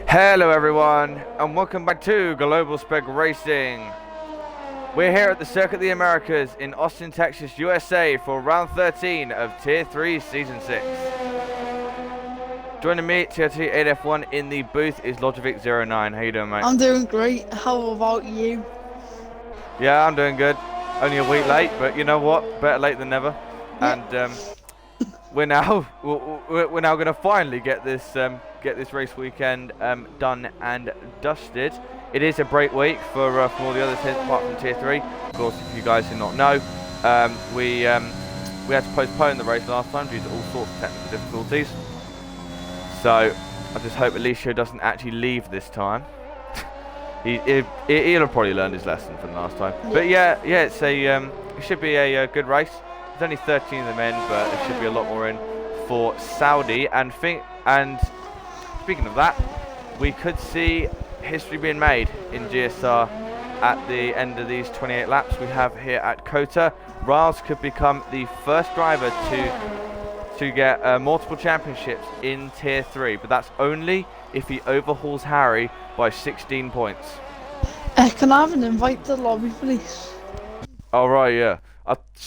Hello everyone, and welcome back to Global Spec Racing. We're here at the Circuit of the Americas in Austin, Texas, USA for round 13 of Tier 3 Season 6. Joining me at Tier 2 8F1 in the booth is Logivic09. How you doing, mate? I'm doing great. How about you? Yeah, I'm doing good. Only a week late, but you know what? Better late than never. Yeah. And we're now going to finally get this race weekend done and dusted. It is a break week for all the other teams apart from Tier 3. Of course, if you guys do not know, we had to postpone the race last time due to all sorts of technical difficulties. So I just hope Alicia doesn't actually leave this time. He'll probably learned his lesson from last time. Yeah. But yeah, it should be a good race. There's only 13 of them in, but there should be a lot more in for Saudi. And speaking of that, we could see history being made in GSR at the end of these 28 laps we have here at COTA. Riles could become the first driver to get multiple championships in Tier 3, but that's only if he overhauls Harry by 16 points. Can I have an invite to the lobby, please? Oh, right, yeah.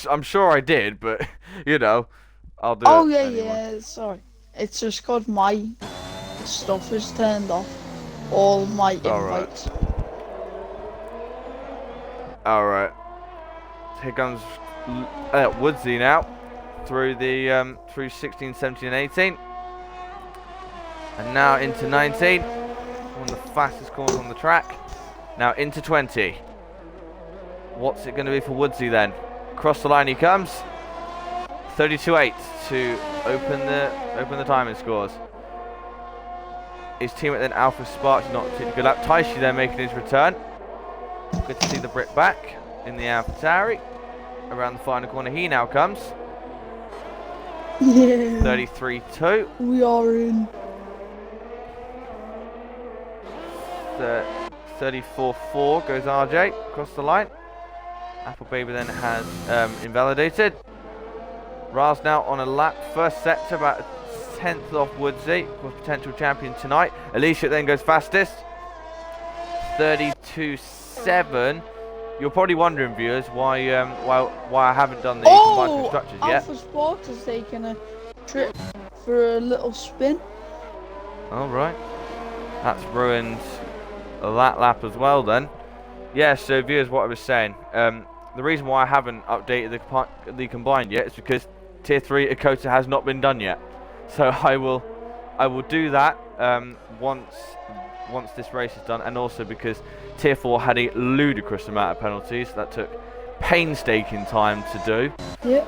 I'm sure I did, but, you know, I'll do Oh, it yeah, anyway. yeah, sorry. It's just cause my stuff is turned off. All my invites. Alright. Here comes Woodsy now. Through 16, 17, and 18. And now into 19. One of the fastest corners on the track. Now into 20. What's it going to be for Woodsy then? Across the line he comes. 32.8 to open the timing scores. His teammate then Alpha Sparks not too good lap. Taishi there making his return. Good to see the Brit back in the AlphaTauri. Around the final corner he now comes. Yeah. 33.2. We are in. 34.4 goes RJ across the line. Apple Baby then has invalidated. Riles now on a lap. First sector about a tenth off Woodsy, was potential champion tonight. Alicia then goes fastest. 32.7. You're probably wondering, viewers, why I haven't done the combined constructors yet. Alpha Sports has taken a trip for a little spin. All right, that's ruined that lap as well then. Yeah, so viewers, what I was saying, the reason why I haven't updated the combined yet is because Tier 3 at COTA has not been done yet. So I will do that once this race is done, and also because Tier 4 had a ludicrous amount of penalties that took painstaking time to do. Yeah.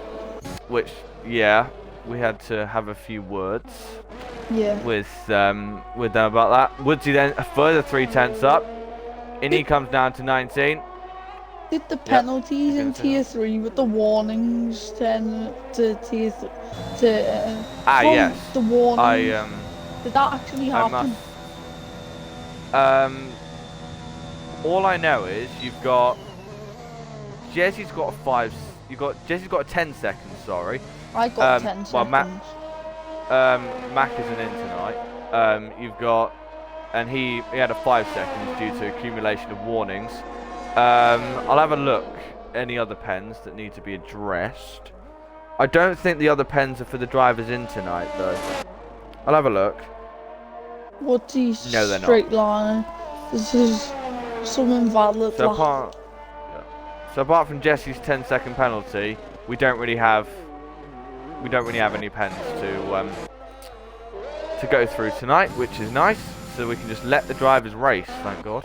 Which, yeah, we had to have a few words. Yeah. With them about that. Woodsy then a further 3/10 up. And he comes down to 19. Did the penalties in Tier 3 with the warnings turn to Tier 3? Yes. The warnings. Did that actually happen? All I know is you've got Jesse's got a 5. Jesse's got a 10 seconds. Sorry. I got 10 seconds. Well, Mac isn't in tonight. You've got, and he had a 5 seconds due to accumulation of warnings. I'll have a look. Any other pens that need to be addressed? I don't think the other pens are for the drivers in tonight, though. I'll have a look. What's these No, they're straight not. line? This is some invalid. So apart from Jesse's 10-second penalty, we don't really have any pens to go through tonight, which is nice. So we can just let the drivers race. Thank God.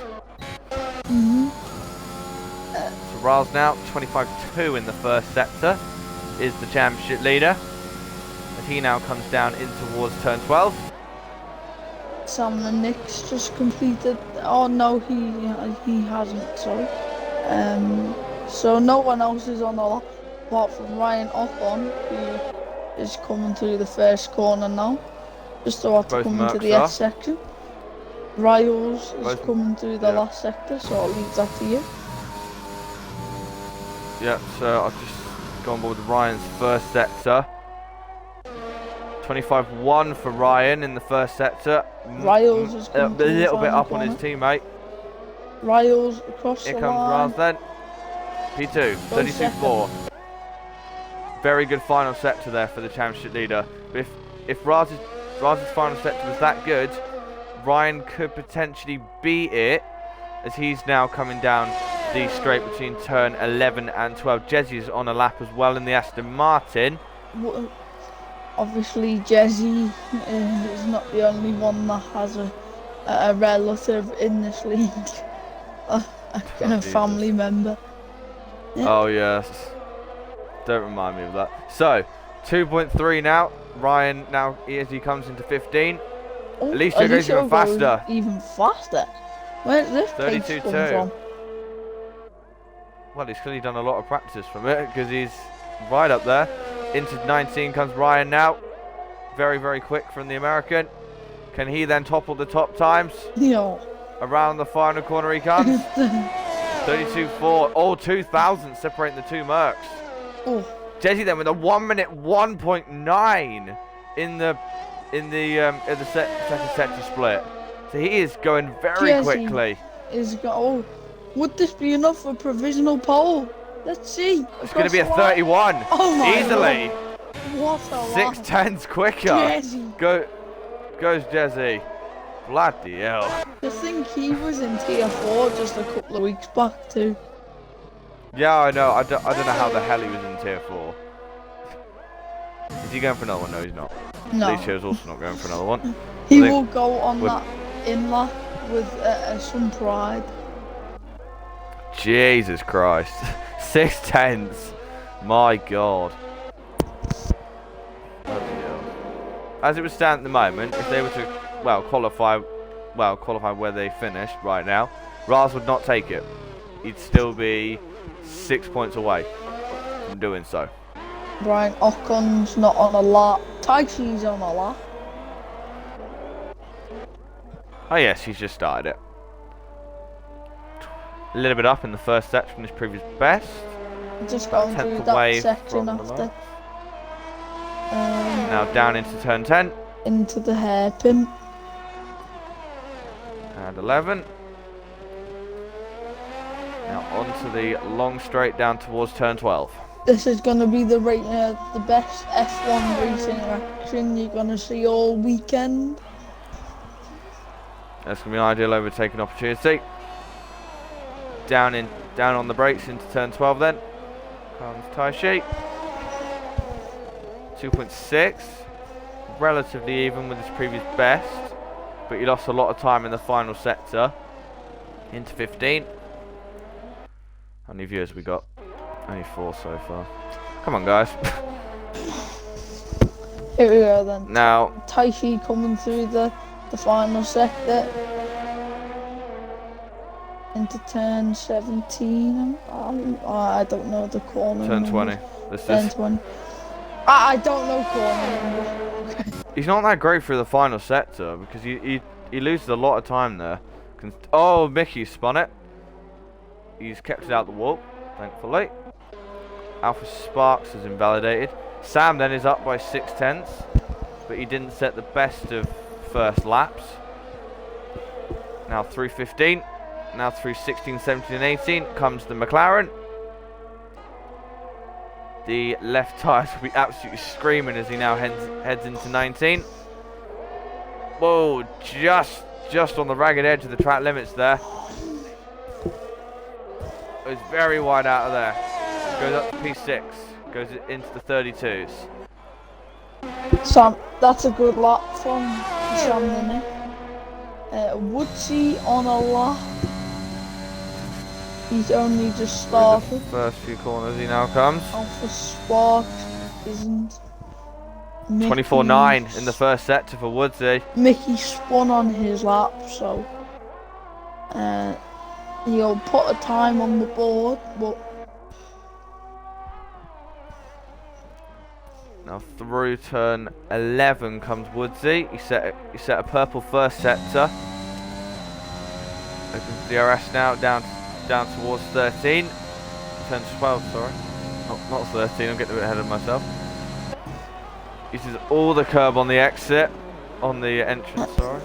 So Riles now 25.2 in the first sector is the championship leader, as he now comes down in towards turn 12. Sam and Nick's just completed. Oh no, he hasn't. Sorry. So no one else is on the lap apart from Ryan Ocon, who is coming through the first corner now. Just about to come into the S section. Riles is coming through the last sector, so I'll leave that to you. Yeah, so I've just gone board with Ryan's first sector. 25-1 for Ryan in the first sector. Riles is A coming to the little bit final up on his corner. teammate. Riles across Here the comes line. Raz then. P2, Go 32-4. Very good final sector there for the championship leader. But if Raz's final sector was that good, Ryan could potentially beat it, as he's now coming down the straight between turn 11 and 12. Jesse is on a lap as well in the Aston Martin. Obviously, Jesse is not the only one that has a relative in this league, a family member. Yeah. Oh yes, don't remind me of that. So 2.3 now. Ryan now as he comes into 15. Oh, Alicia goes even faster. Even faster. Where's this pace come from? Well, he's clearly done a lot of practice from it, because he's right up there. Into 19 comes Ryan now. Very, very quick from the American. Can he then topple the top times? Yeah. Around the final corner he comes. 32-4. Oh, 2,000 separating the two Mercs. Oh. Jesse then with a 1 minute 1.9 in the second sector split. So he is going very Jesse quickly. Would this be enough for provisional pole? Let's see. It's going to be a 31. Oh my easily. God. What a 6/10s quicker. Jesse. Goes Jesse. Bloody hell. I think he was in tier 4 just a couple of weeks back too. Yeah, I know. I don't know how the hell he was in tier 4. Is he going for another one? No, he's not. No. Alicia's also not going for another one. He will go on that inlet with some pride. Jesus Christ. 6/10s. My God. As it would stand at the moment, if they were to, qualify where they finished right now, Raz would not take it. He'd still be 6 points away from doing so. Brian Ocon's not on a lap. Taichi's on a lap. Oh yes, he's just started it. A little bit up in the first set from his previous best. Just going through that section after. Now down into turn 10. Into the hairpin. And 11. Now onto the long straight down towards turn 12. This is going to be the best F1 racing action you're going to see all weekend. That's going to be an ideal overtaking opportunity. Down on the brakes into turn 12 then. Comes Taishi. 2.6. Relatively even with his previous best. But he lost a lot of time in the final sector. Into 15. How many viewers we got? Only 4 so far. Come on, guys. Here we go then. Now, Taishi coming through the final sector. Into turn 17. I don't know the corner. Turn 20. Turn 20. I don't know corner numbers. He's not that great through the final sector because he loses a lot of time there. Oh, Mickey spun it. He's kept it out the wall, thankfully. Alpha Sparks is invalidated. Sam then is up by 6/10, but he didn't set the best of first laps. Now through 15. Now through 16, 17 and 18 comes the McLaren. The left tyres will be absolutely screaming as he now heads into 19. Whoa, just on the ragged edge of the track limits there. It's very wide out of there. Goes up to P6, goes into the 32s. Sam, that's a good lap from Sam, isn't it? Woodsy on a lap. He's only just started. First few corners he now comes. Alpha Sparks isn't. 24.9 in the first sector for Woodsy. Mickey spun on his lap, so he'll put a time on the board, but now through turn 11 comes Woodsy. He set a purple first sector. Opens the DRS now down towards 13. Turn 12, sorry. Not 13, I'm getting a bit ahead of myself. Uses all the curb on the exit, on the entrance, sorry.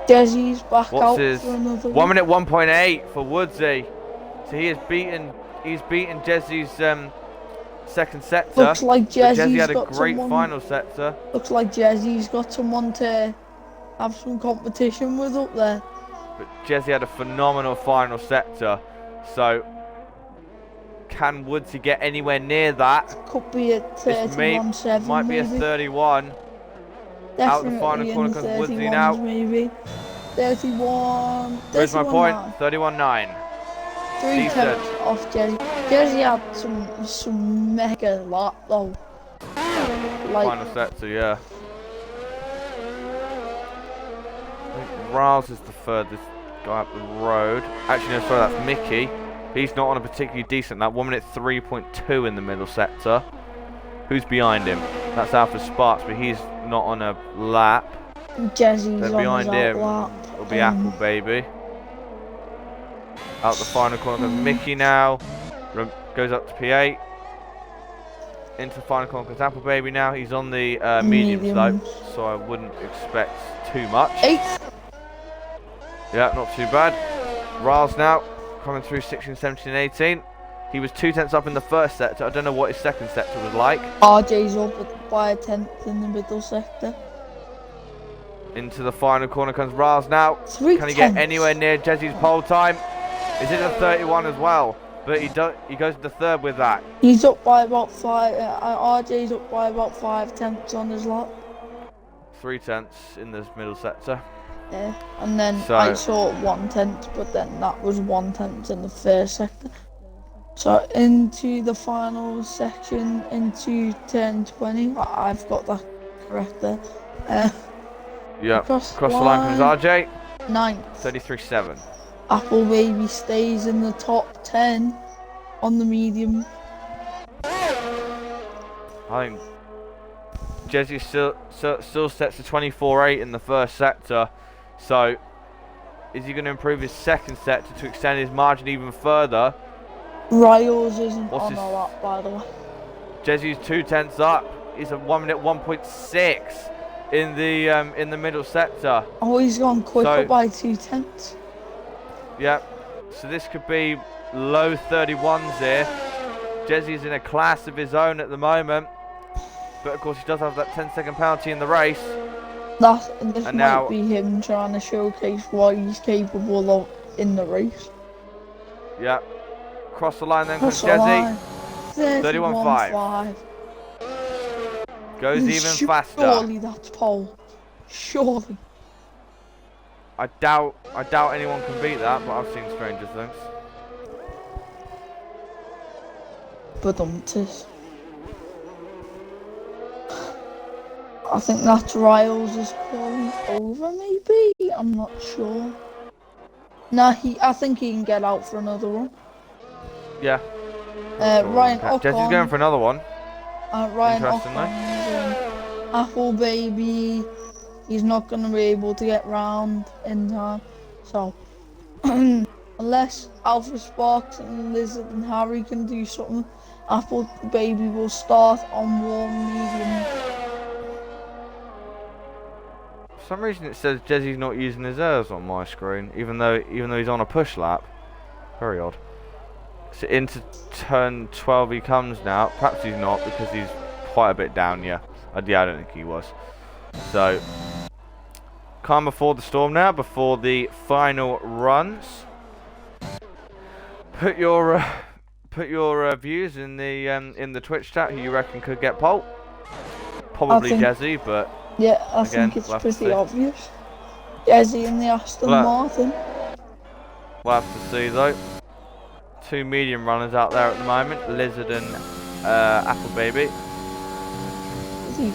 Desi's back What's out his for another 1 minute 1.8 for Woodsy. So he's beaten Jezzy's second sector. Looks like Jezzy had Jezzy's a got great someone. final sector. Looks like Jezzy's got someone to have some competition with up there. But Jezzy had a phenomenal final sector. So can Woodsy get anywhere near that? Could be a 31-7 might be a 31. Definitely Out the final corner comes Woodsy now. Maybe 31. Where's my point? 31-9. 3 Decent. tenths off Jezzy. Jezzy had some mega lap though. Like, Final sector, yeah. I think Riles is the furthest guy up the road. Actually, no, sorry, that's Mickey. He's not on a particularly decent lap. 1 minute 3.2 in the middle sector. Who's behind him? That's Alpha Sparks, but he's not on a lap. Jezzy's Then on behind his him lap. will be Apple Baby. Out the final corner comes Mickey now. Goes up to P8. Into the final corner comes Apple Baby now. He's on the medium slope, so I wouldn't expect too much. 8th. Yeah, not too bad. Riles now coming through 16, 17, 18. He was 2 tenths up in the first sector. I don't know what his second sector was like. RJ's up by a tenth in the middle sector. Into the final corner comes Riles now. 3 Can he tenths. get anywhere near Jezzy's pole time? Is it a 31 as well? But he goes to the third with that. He's up by about 5. RJ's up by about 5 tenths on his lap. 3 tenths in this middle sector. Yeah, and then So- I saw 1 tenth, but then that was 1 tenth in the first sector. So into the final section, into turn 20. I've got that correct there. Yeah. Across Across the line comes RJ. 9th. 33.7. Apple Baby stays in the top 10 on the medium. I think Jezzy still sets to 24.8 in the first sector. So is he going to improve his second sector to extend his margin even further? Riles isn't What's on his- a lap, by the way. Jezzy's 2 tenths up. He's at 1 minute 1.6 in the middle sector. Oh, he's gone quicker So- by 2 tenths. Yep. So this could be low 31s here. Jezzy's in a class of his own at the moment. But of course he does have that 10-second penalty in the race. This And might now- be him trying to showcase what he's capable of in the race. Yep. Cross the line then comes Cross the Jezzy. line. 31.5. 31.5. Goes even faster. Surely that's pole. Surely. I doubt anyone can beat that, but I've seen stranger things. But I think that's Riles' quality over, maybe? I'm not sure. Nah, I think he can get out for another one. Yeah. Ryan Jesse's Ocon. going for another one. Ryan Interestingly. Ocon. Apple Baby. He's not going to be able to get round in time. So, unless Alpha Sparks and Lizard and Harry can do something, Apple Baby will start on warm medium. For some reason it says Jesse's not using his airs on my screen, even though he's on a push lap. Very odd. So into turn 12 he comes now. Perhaps he's not because he's quite a bit down. Yeah, I don't think he was. So calm before the storm now. Before the final runs, put your views in the Twitch chat. Who you reckon could get pole? Probably Jesse, but yeah, I again, think it's we'll have to pretty see. obvious. Jesse and the Aston Martin. We'll have to see though. Two medium runners out there at the moment, Lizard and Apple Baby. Is he?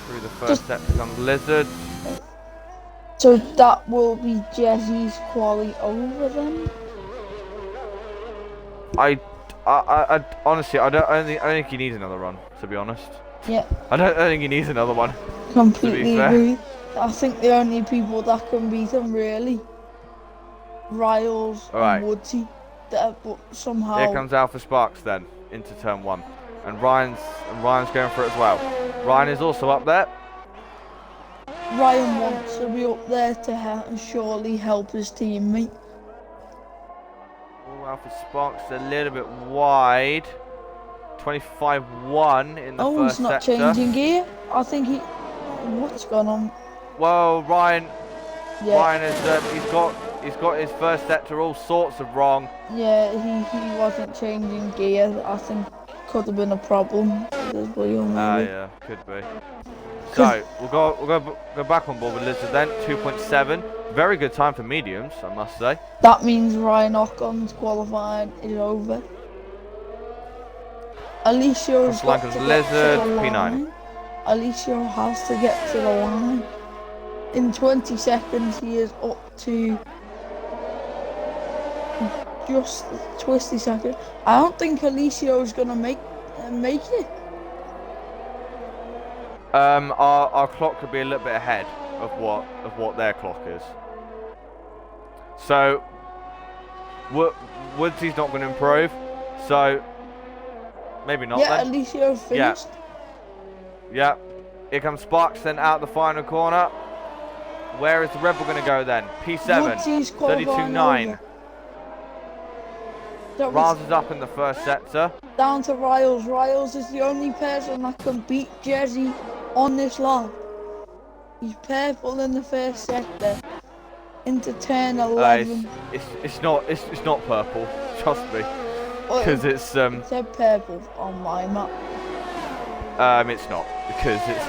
Through the first step comes Lizard. So that will be Jesse's quality over then? I honestly, I don't think he needs another run. To be honest, Yeah, I don't think he needs another one. completely fair. agree. I think the only people that can beat him really, Riles Alright. and Woodsy. But somehow. Here comes Alpha Sparks then. into turn 1. And Ryan's going for it as well. Ryan is also up there. Ryan wants to be up there to surely help his teammate. Oh, Alpha Sparks a little bit wide. 25-1 in the first he's not sector. changing gear. I think he... What's going on? Well, Ryan Yeah. he's got his first sector all sorts of wrong. Yeah, he wasn't changing gear. I think could have been a problem with his wheel, maybe. Yeah, could be. So we'll go back on board with Lizard then. 2.7, very good time for mediums, I must say. That means Ryan Ocon's qualifying is over. Alicio's got to get Lizard, to the P9. line. Alicio has to get to the line. In 20 seconds, he is up to just twisty second. I don't think Alicio is gonna make it. Our clock could be a little bit ahead of what their clock is. So Woodsy's not going to improve. So maybe not. Yeah, then. Alicio finished. Yeah. Here comes Sparks then out the final corner. Where is the Rebel going to go then? P7. Woodsy's 32.9. Riles is up in the first sector. Down to Riles. Riles is the only person that can beat Jesse on this lap. He's purple in the first sector. Into turn 11. It's not purple. Trust me, because it's It said purple on my map. It's not, because it's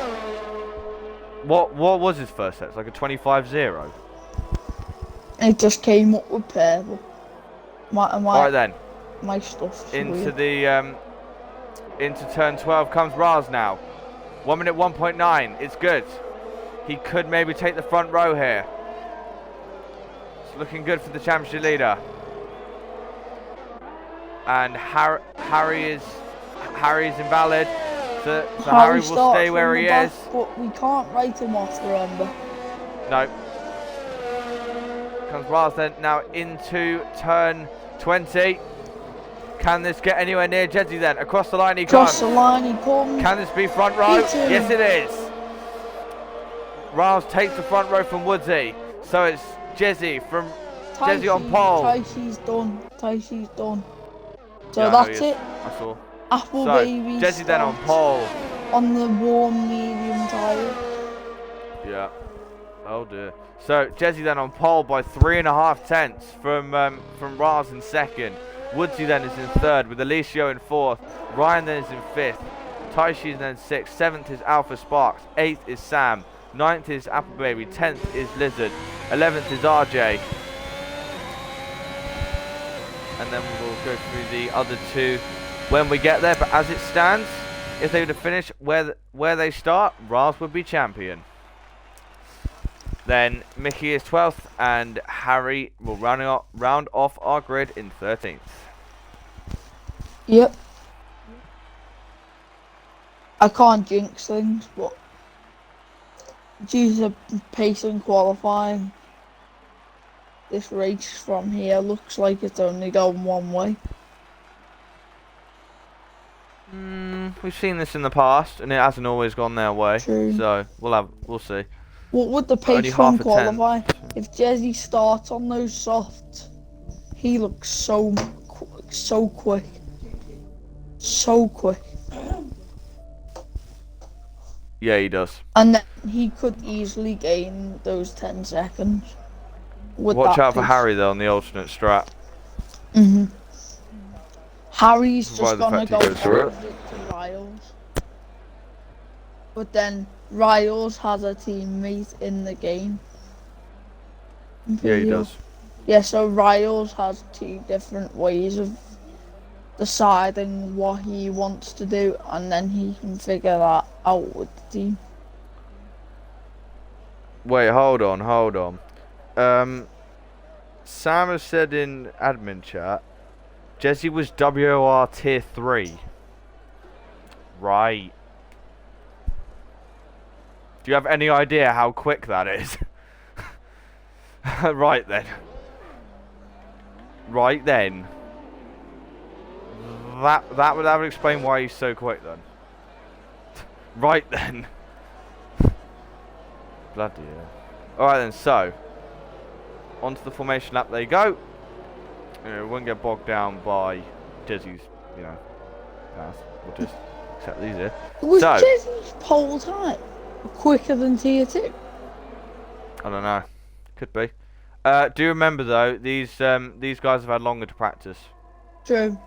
what was his first set? It's like a 25-0. It just came up with purple. Alright then. My stuff's Into weird. the into turn 12 comes Raz now. 1 minute 1.9. It's good. He could maybe take the front row here. It's looking good for the championship leader. And Harry is invalid. So Harry will stay where he is. But we can't write him off, remember? No. Comes Raz then now into turn 20. Can this get anywhere near Jedzi then? Across the line he comes. Across the line he comes. Can this be front row? Yes it is. Raz takes the front row from Woodsy. So it's Jezzy on pole. Taichi's done. So Yeah, that's it. I saw. Apple So Baby Jezzy then on pole. on the warm medium tyre. Yeah. Oh dear. So Jezzy then on pole by 3.5 tenths from Raz in second. Woodsy then is in third with Alicio in fourth. Ryan then is in fifth. Taishi is then sixth. Seventh is Alpha Sparks. Eighth is Sam. Ninth is Apple Baby. 10th is Lizard. 11th is RJ. And then we'll go through the other two when we get there. But as it stands, if they were to finish where they start, Raz would be champion. Then Mickey is 12th and Harry will round off our grid in 13th. Yep. I can't jinx things, but due to pace and qualifying, this race from here looks like it's only going one way. We've seen this in the past, and it hasn't always gone their way. True. So we'll see. What would the Only pace from half a tenth. qualifying? If Jesse starts on those softs, he looks so quick. So quick. Yeah, he does. And then he could easily gain those 10 seconds. Watch out for Harry though on the alternate strat. Harry's just gonna go through it. to Riles. But then Riles has a teammate in the game. Yeah, he does. Yeah, so Riles has two different ways of deciding what he wants to do, and then he can figure that out with the team. Wait, hold on. Sam has said in admin chat, Jesse was WOR tier 3. Right. Do you have any idea how quick that is? Right then. that would explain why he's so quick then. Right then. Bloody hell. Alright then, so onto the formation lap they go. We won't get bogged down by Jezzy's, path. We'll just accept these here. Was Jezzy's pole time quicker than Tier 2? I don't know. Could be. Do you remember though, these guys have had longer to practice. True.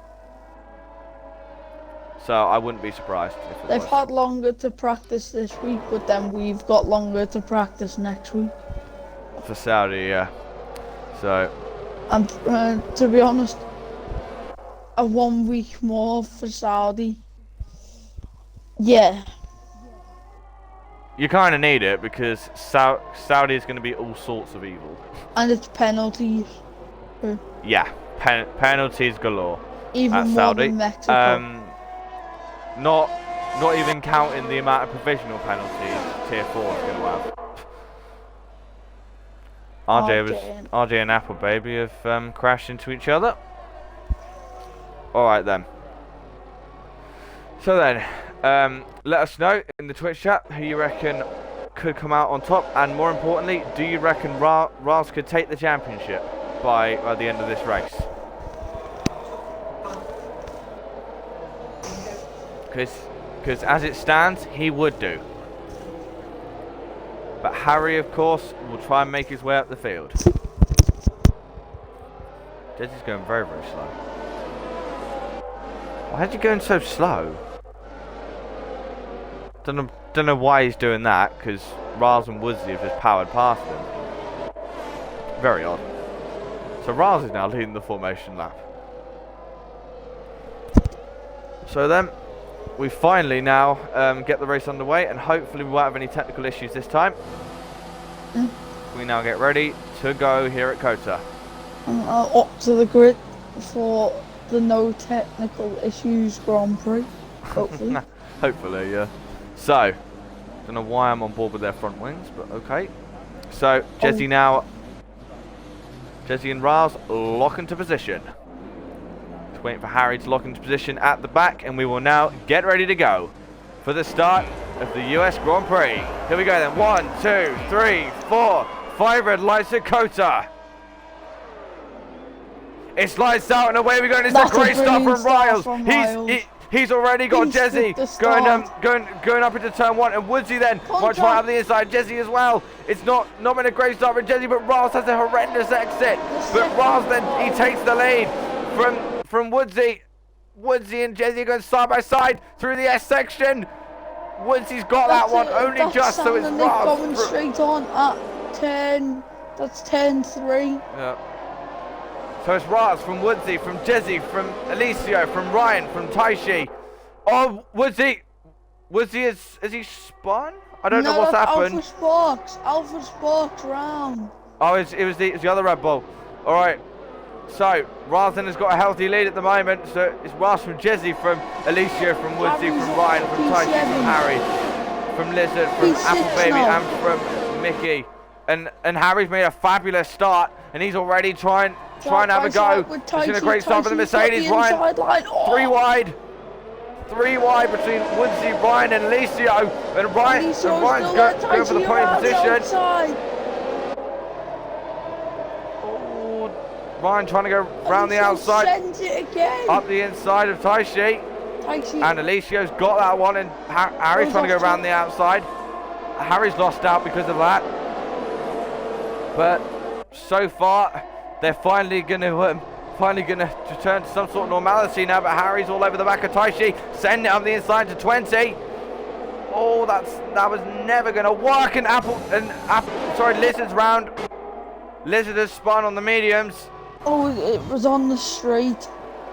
So I wouldn't be surprised if it They've was. had longer to practice this week, but then we've got longer to practice next week. For Saudi, yeah. So. And to be honest, a 1 week more for Saudi. Yeah. You kind of need it because Saudi is going to be all sorts of evil. And it's penalties. Yeah, penalties galore. Even at more Saudi. than Mexico. Not even counting the amount of provisional penalties Tier 4 is going to have. RJ and Apple Baby have crashed into each other. Alright then. So then, let us know in the Twitch chat who you reckon could come out on top, and more importantly, do you reckon Raz could take the championship by the end of this race? Because as it stands, he would do. But Harry, of course, will try and make his way up the field. Jezzy's going very, very slow. Why is he going so slow? Don't know why he's doing that, because Raz and Woodsy have just powered past him. Very odd. So Raz is now leading the formation lap. So then, we finally now get the race underway, and hopefully we won't have any technical issues this time. We now get ready to go here at Kota. Up to the grid for the no technical issues Grand Prix, hopefully. Hopefully, yeah. So, don't know why I'm on board with their front wings, but okay. So, Jezzy and Raz lock into position. Just waiting for Harry to lock into position at the back, and we will now get ready to go for the start of the US Grand Prix. Here we go then. 1, 2, 3, 4, 5 red lights at Kota. It's lights out and away we go. And it's a great start from Riles. He's already got Jezzy going up into turn 1, and Woodsy then might try up the inside. Jezzy as well. It's not been a great start for Jezzy, but Riles has a horrendous exit. But Riles then he takes the lead from Woodsy. Woodsy and Jezzy going side by side through the S section. Woodsy's got that one only just, so it's Riles going straight on at 10. That's 10-3. Yeah. So it's Raz from Woodsy, from Jezzy, from Alicio, from Ryan, from Taishi. Oh, Woodsy has he spun? I don't know what's happened. Alpha Sparks round. Oh, it was the other Red Bull. All right. So Raz then has got a healthy lead at the moment. So it's Raz from Jezzy, from Alicio, from Woodsy, from Ryan, from Taishi, from Harry, from Lizard, from Apple Baby, and from Mickey. And Harry's made a fabulous start, and he's already trying to have a go. It's been a great start for the Mercedes. Ryan, 3 wide between Woodsy, Ryan, and Alicio. And Ryan's going for the podium position. Oh, Ryan trying to go round the outside, up the inside of Taishi. And Alicio's got that one, and Harry's trying to go round the outside. Harry's lost out because of that. But so far, they're finally going to return to some sort of normality now. But Harry's all over the back of Taishi, sending it up the inside to 20. Oh, that was never going to work. And Lizard's round. Lizard has spun on the mediums. Oh, it was on the straight.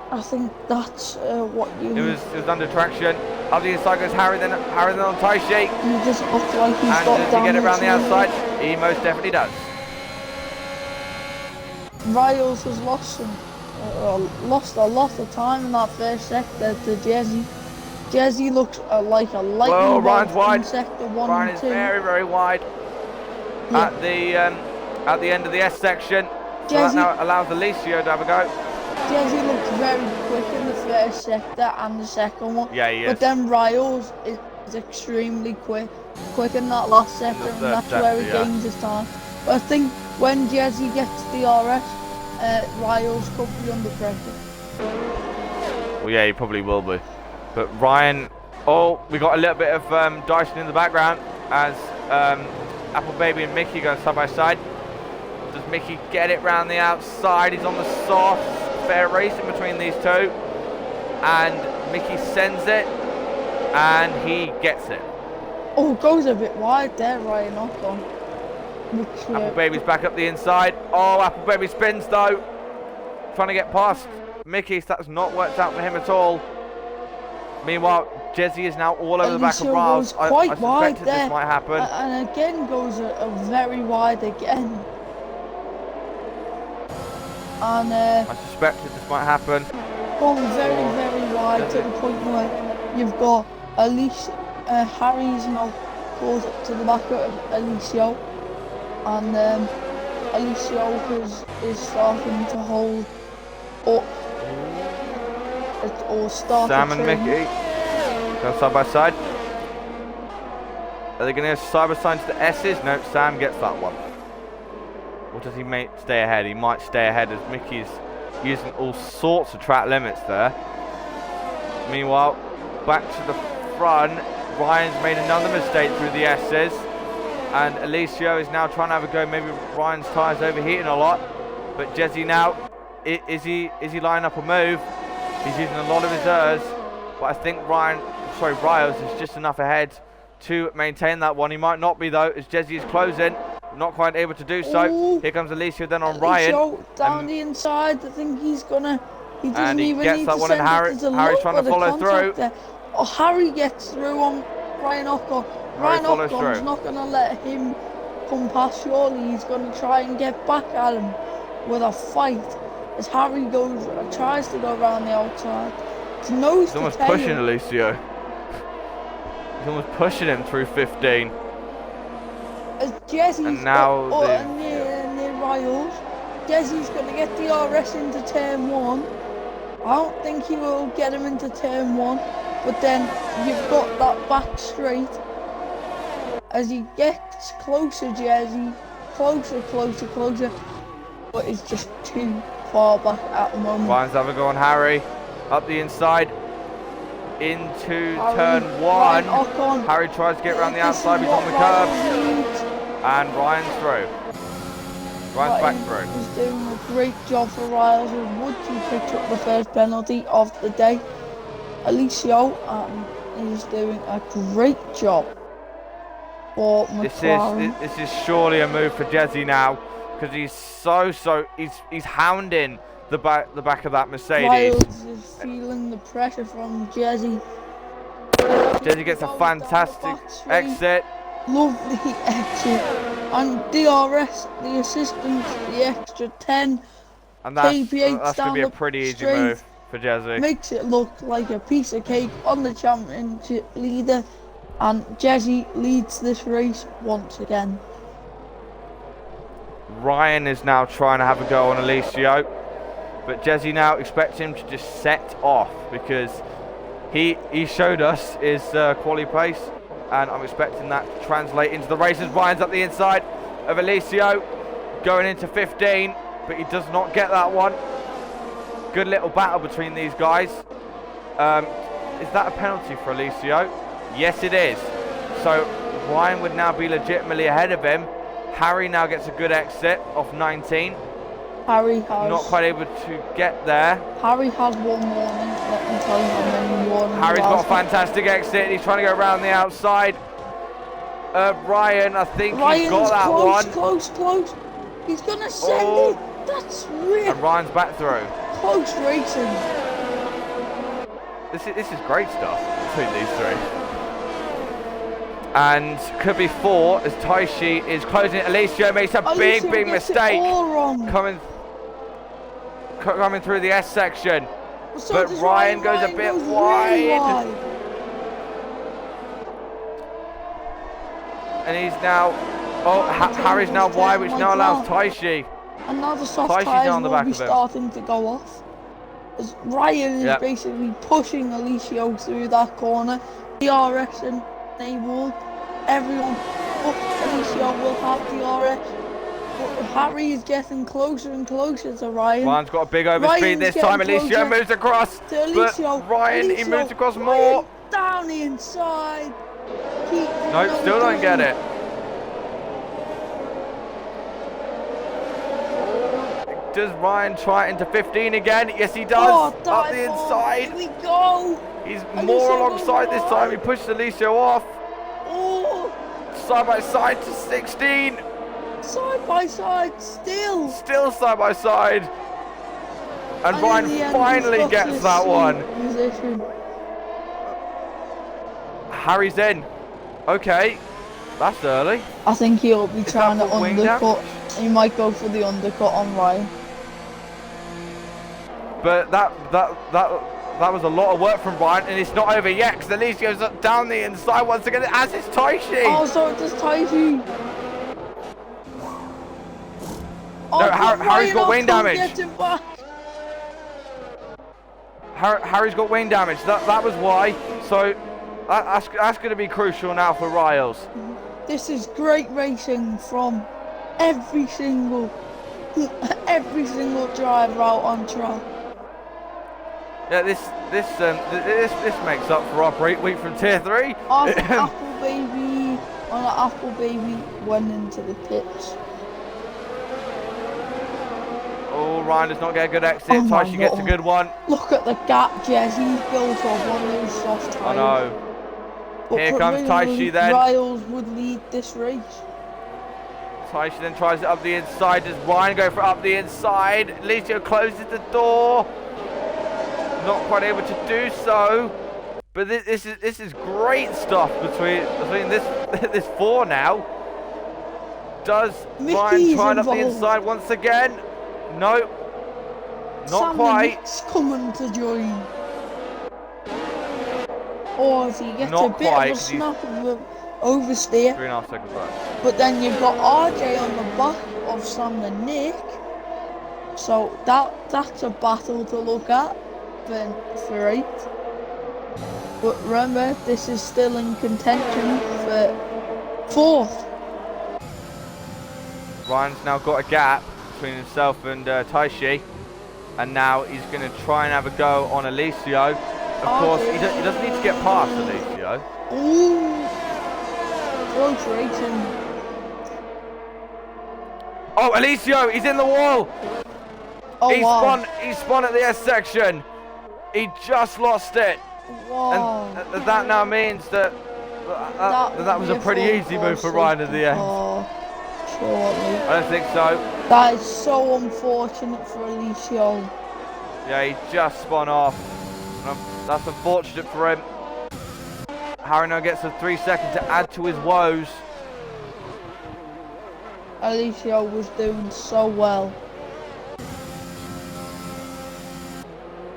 I think that's what you. It was under traction. Up the inside goes Harry, then on Taishi. He just looked like he's got does he get it around the outside? He most definitely does. Riles has lost a lot of time in that first sector to Jezzy. Jezzy looks like a lightning Ryan's wide. in sector 1 Ryan and is 2. very, very wide at the end of the S section. So that now allows Alicio to have a go. Jesse looks very quick in the first sector and the second one. Yeah, he is. But then Riles is extremely quick in that last sector, and that's where he gains his time. But I think when Jesse gets the RS, Riles could be under pressure. Well, yeah, he probably will be. But Ryan, we got a little bit of Dyson in the background as Apple Baby and Mickey go side by side. Does Mickey get it round the outside? He's on the soft. Fair racing between these two. And Mickey sends it. And he gets it. Oh, goes a bit wide there, Ryan Ocon. Apple Baby's back up the inside. Oh, Apple Baby spins though. Trying to get past Mickey. That's not worked out for him at all. Meanwhile, Jesse is now all over the back of Riles. I suspected this might happen. And again goes a very wide again. And I suspected this might happen. Gone very, very wide to the point where you've got Harry's now goes up to the back of Alicio. And Alicio is starting to hold up. It's all starting. Sam and Mickey go side by side. Are they going to go side by side to the S's? No, Sam gets that one. Or does he stay ahead? He might stay ahead as Mickey's using all sorts of track limits there. Meanwhile, back to the front. Ryan's made another mistake through the S's. And Alicio is now trying to have a go. Maybe Ryan's tyres overheating a lot. But Jesse now, is he lining up a move? He's using a lot of his errs. But I think Riles is just enough ahead to maintain that one. He might not be though, as Jesse is closing. Not quite able to do so. Ooh. Here comes Alicio then on Ryan. Down the inside. I think he doesn't even gets need that to one, send and Harry's trying to follow through. There. Oh, Harry gets through on Ryan Ocon. Ryan Ocon's not going to let him come past. Surely he's going to try and get back at him with a fight. As Harry tries to go around the outside. He's almost pushing Alicio. He's almost pushing him through 15. As Jesse's and now near Riles. Jesse's going to get the RS into turn 1. I don't think he will get him into turn 1. But then you've got that back straight. As he gets closer, Jesse. Closer. But it's just too far back at the moment. Ryan's having a go on Harry. Up the inside. Into turn 1. Harry tries to get around the outside. He's on the curb. And Ryan's through. Ryan's back through. He's doing a great job for Riles. Woods, he picked up the first penalty of the day. Alicio is doing a great job for McLaren. This is surely a move for Jesse now, because he's he's hounding the back of that Mercedes. Riles is feeling the pressure from Jesse. Jesse gets a fantastic exit. Lovely exit. And DRS, the assistance, the extra 10 and that's kph going to be a pretty easy move for Jesse. Makes it look like a piece of cake on the championship leader. And Jesse leads this race once again. Ryan is now trying to have a go on Alicio. But Jesse now expects him to just set off, because he showed us his quality pace. And I'm expecting that to translate into the races. Ryan's up the inside of Alicio, going into 15, but he does not get that one. Good little battle between these guys. Is that a penalty for Alicio? Yes, it is. So Ryan would now be legitimately ahead of him. Harry now gets a good exit off 19. Harry has not quite able to get there. Harry has one warning. Let me tell you how many warnings. Harry's got a fantastic exit. He's trying to go around the outside. Ryan, I think he's got that one. Close. He's gonna send it. That's real. And Ryan's back through. Close racing. This is great stuff between these three. And could be 4 as Taishi is closing it. Alicio makes a big mistake coming through the S section. But Ryan goes a bit wide. And he's now, Harry's now wide, which now allows Taishi. And now the soft tyres will be starting to go off. As Ryan is basically pushing Alicio through that corner. DRS enabled. Everyone but Alicio will have DRS. But Harry is getting closer and closer to Ryan. Ryan's got a big overspeed this time. Alicio moves across. But Ryan, he moves across more. Down the inside. Nope, still don't get it. Does Ryan try it into 15 again? Yes, he does. Up the inside. Here we go. He's more alongside this time. He pushes Alicio off. Oh. Side by side to 16. Side by side, still side by side. And Ryan finally gets that one. Position. Harry's in. Okay. That's early. I think he'll be trying to undercut. He might go for the undercut on Ryan. But that was a lot of work from Ryan, and it's not over yet because Alicio's down the inside once again, as is Taishi. Oh, so it does Taishi. No, Harry's got wing damage. Harry's got wing damage. That was why. So that's going to be crucial now for Riles. This is great racing from every single driver out on track. Yeah, this makes up for our break week from tier 3. Apple baby went into the pits. Oh, Ryan does not get a good exit. Taishi gets a good one. Look at the gap Jez he's built up on those soft tires. I know. Here comes Taishi then. Riles would lead this race. Taishi then tries it up the inside. Does Ryan go for up the inside? Alicio closes the door. Not quite able to do so. But this is great stuff between this 4 now. Does Ryan try it up the inside once again? No, not quite. Sam's coming to join. Or if he gets a bit of a snap of an oversteer. 3.5 seconds left. But then you've got RJ on the back of Sam and Nick. So that's a battle to look at for 8. But remember, this is still in contention for 4th. Ryan's now got a gap between himself and Taishi, and now he's going to try and have a go on Alicio. Of course, he doesn't need to get past Alicio. Ooh, close racing. Oh, Alicio, he's in the wall. Oh, he spun at the S section. He just lost it. Wow. And that now means that was a pretty easy move for Ryan at the end. Surely. I don't think so. That is so unfortunate for Alicio. Yeah, he just spun off. That's unfortunate for him. Harry now gets a 3 second to add to his woes. Alicio was doing so well.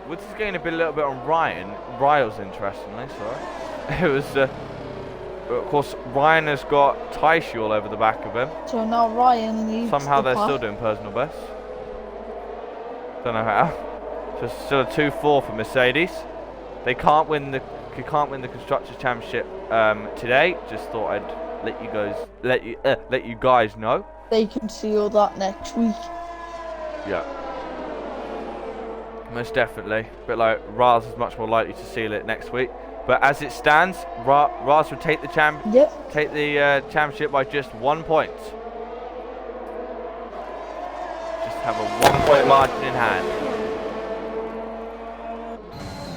We're just getting a little bit on Riles, interestingly, sorry. It was, of course, Ryan has got Taishi all over the back of him. So now Ryan leads Somehow they're still doing personal best. Don't know how. So it's still a 2-4 for Mercedes. They can't win the Constructors' Championship today. Just thought I'd let you guys know. They can seal that next week. Yeah. Most definitely. A bit like Raz is much more likely to seal it next week. But as it stands, Raz will take the championship by just 1 point. Just have a 1 point margin in hand.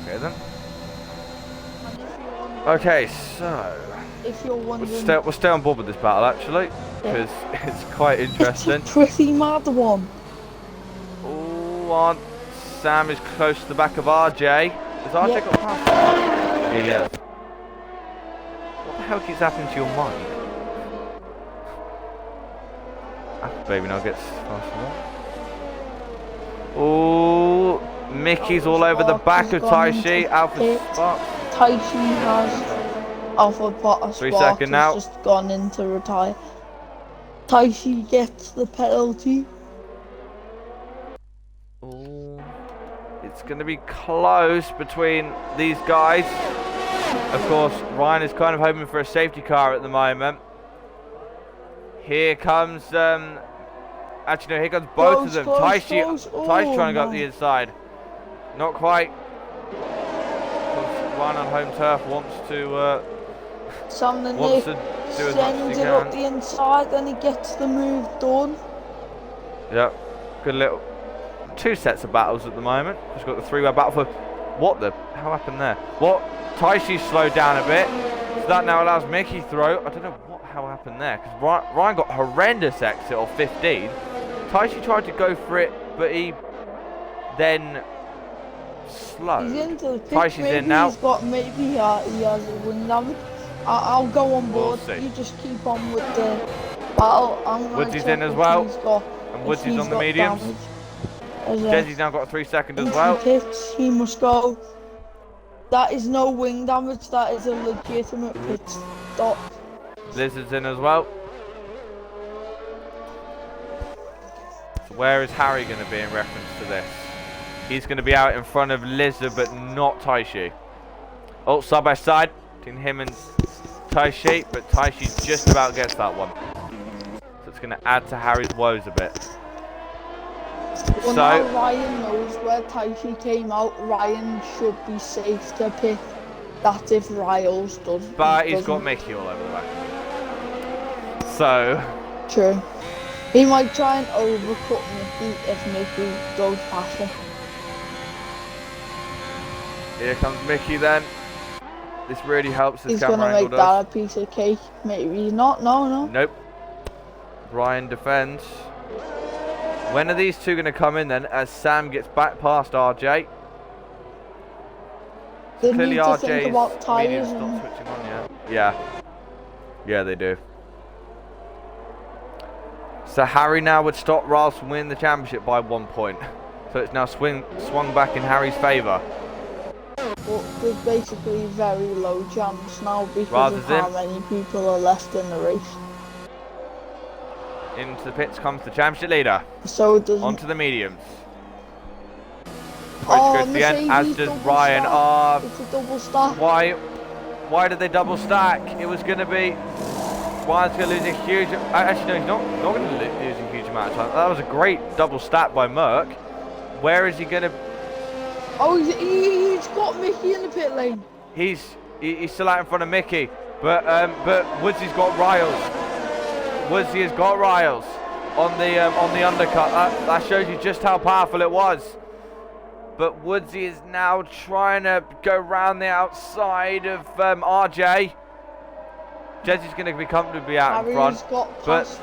Okay then. Okay, so if you're wondering, we'll stay on board with this battle actually, because it's quite interesting. It's a pretty mad one. Oh, Sam is close to the back of RJ. Has RJ got past? Yeah. What the hell keeps happening to your mic? Apple baby now gets faster. Oh, Mickey's all over the back of Taishi. Alpha Sparks. Taishi has Alpha Sparks 3 seconds now. Just gone in to retire. Taishi gets the penalty. Oh, It's going to be close between these guys. Of course, Ryan is kind of hoping for a safety car at the moment. Here comes, actually no, here comes both of them. Taishi trying to go up the inside. Not quite. Ryan on home turf wants to do as much as he sends it up the inside, then he gets the move done. Yep, good little 2 sets of battles at the moment. Just got the 3-way battle for what the hell happened there? What? Taishi slowed down a bit, so that now allows Mickey through. I don't know what hell happened there because Ryan got horrendous exit off 15. Taishi tried to go for it, but he then slowed. He's into the pitch. Taishi's in now. Maybe he has a wing damage. I'll go on board. We'll see. You just keep on with the battle. Woodsy's in as well. And Woodsy's on the mediums. Jezzy's now got 3 seconds as well. Pits, he must go. That is no wing damage. That is a legitimate pit stop. Lizard's in as well. So where is Harry going to be in reference to this? He's going to be out in front of Lizard, but not Taishi. Oh, side by side between him and Taishi, but Taishi just about gets that one. So it's going to add to Harry's woes a bit. Well, now Ryan knows where Taishi came out. Ryan should be safe to pick that if Riles does. But he's got Mickey all over the back. So. True. He might try and overcut Mickey if Mickey goes past him. Here comes Mickey then. This really helps this He's camera gonna angle make that a piece of cake. Maybe not. No. Nope. Ryan defends. When are these two going to come in then as Sam gets back past RJ? They Clearly need to think about RJ's tyres medium's and... not switching on yet. Yeah. Yeah, they do. So Harry now would stop Riles from winning the championship by 1 point. So it's now swung back in Harry's favour. But there's basically very low chance now because of how many people are left in the race. Into the pits comes the championship leader. So it doesn't... Onto the mediums. Oh, to the end, as does Ryan. It's a double stack. Why did they double stack? It was going to be... Ryan's going to lose a huge... Actually, no, he's not going to lose a huge amount of time. That was a great double stack by Merck. Where is he going to... Oh, he's got Mickey in the pit lane. He's still out in front of Mickey. But Woodsy's got Riles. Woodsy has got Riles on the undercut. That shows you just how powerful it was. But Woodsy is now trying to go round the outside of RJ. Jezzy's going to be comfortably out in front. Harry's got past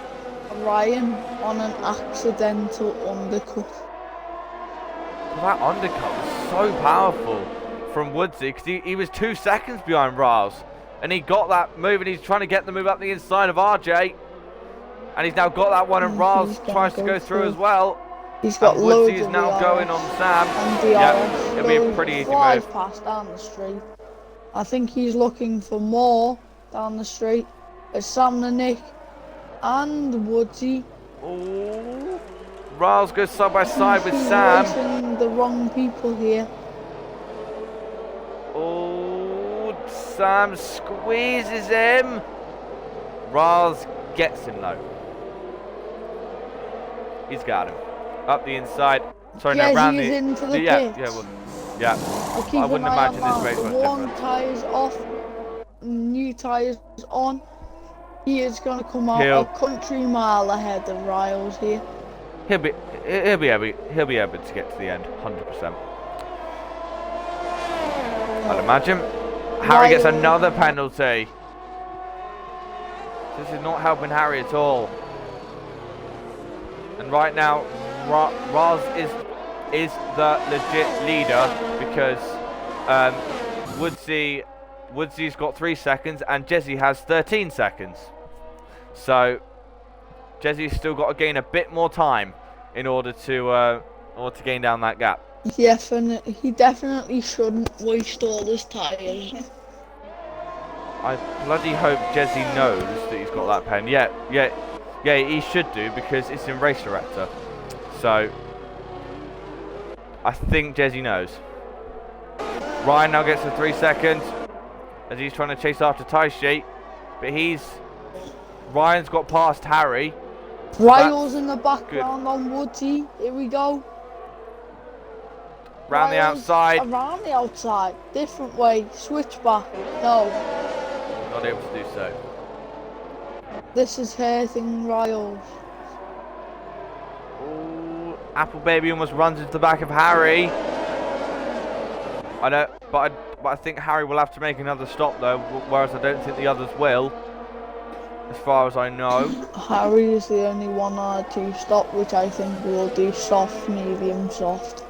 Ryan on an accidental undercut. That undercut was so powerful from Woodsy because he was 2 seconds behind Riles. And he got that move and he's trying to get the move up the inside of RJ. And he's now got that one, and Riles tries to go through as well. He's got loads Woodsy of is now DRS going on Sam. And DRS. Yep, it'll be a pretty easy move. Past down the straight. I think he's looking for more down the straight. It's Sam the Nick and Woodsy. Ooh. Riles goes side by side with Sam. Racing the wrong people here. Oh, Sam squeezes him. Riles gets him though. He's got him. Up the inside. Sorry, no, round the... into the yeah, pits. yeah. I wouldn't imagine this race was One different. tyre's off, new tyres on. He is going to come out a country mile ahead of Riles here. He'll be able to get to the end, 100%. I'd imagine. Harry gets another penalty. This is not helping Harry at all. And right now, Riles is the legit leader because Woodsy's got 3 seconds and Jezzy has 13 seconds. So Jezzy's still got to gain a bit more time in order to gain down that gap. He definitely shouldn't waste all his tyres. I bloody hope Jezzy knows that he's got that pen. Yeah, he should do because it's in Race Director. So I think Jesse knows. Ryan now gets the 3 seconds as he's trying to chase after Taishi, but Ryan's got past Harry. Ryle's in the background on Woodsy. Here we go. Round the outside. Around the outside. Different way. Switch back. No. Not able to do so. This is hurting Ryle's. Ooh, Apple Baby almost runs into the back of Harry. I know, but I think Harry will have to make another stop though, whereas I don't think the others will. As far as I know. Harry is the only 1 out of 2 stop, which I think will do soft, medium, soft.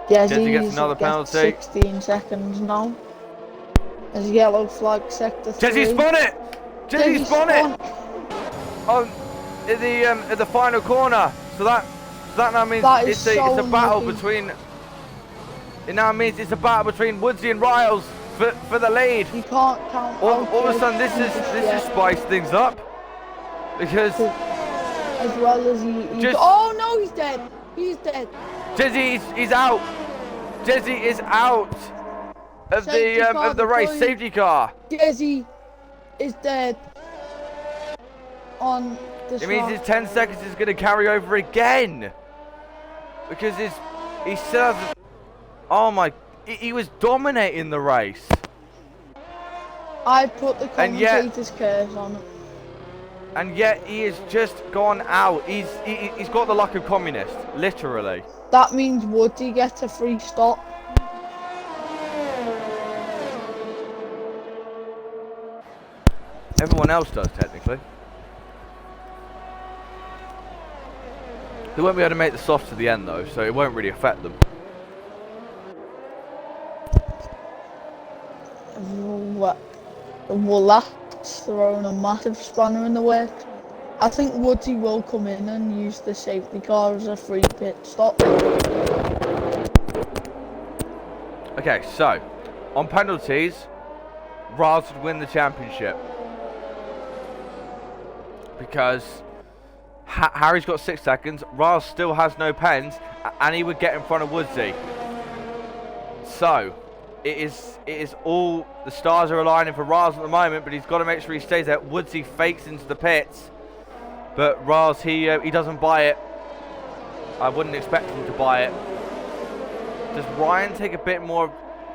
Jesse gets another penalty. 16 seconds now. As yellow flag sector 3. Jesse spun it! Jesse spun it! On in the final corner. So that now means it's a battle between. It now means it's a battle between Woodsy and Riles for the lead. You can't count. All of a sudden, this is spiced things up because as well as he oh no, he's dead. He's dead. Jesse, he's out. Jesse is out of the race. Safety car. Jesse is dead. On the It means his 10 seconds is going to carry over again because he still has. Oh my! He was dominating the race. I put the commentator's curse on it. And yet he has just gone out. He's got the luck of communist, literally. That means Woody gets a free stop. Everyone else does, technically. They won't be able to make the soft to the end, though, so it won't really affect them. Well, that's thrown a massive spanner in the works. I think Woodsy will come in and use the safety car as a free pit stop. Okay, so on penalties, Riles would win the championship because Harry's got 6 seconds. Riles still has no pens, and he would get in front of Woodsy. So it is all the stars are aligning for Riles at the moment, but he's got to make sure he stays there. Woodsy fakes into the pits, but Riles he doesn't buy it. I wouldn't expect him to buy it. Does Ryan take a bit more?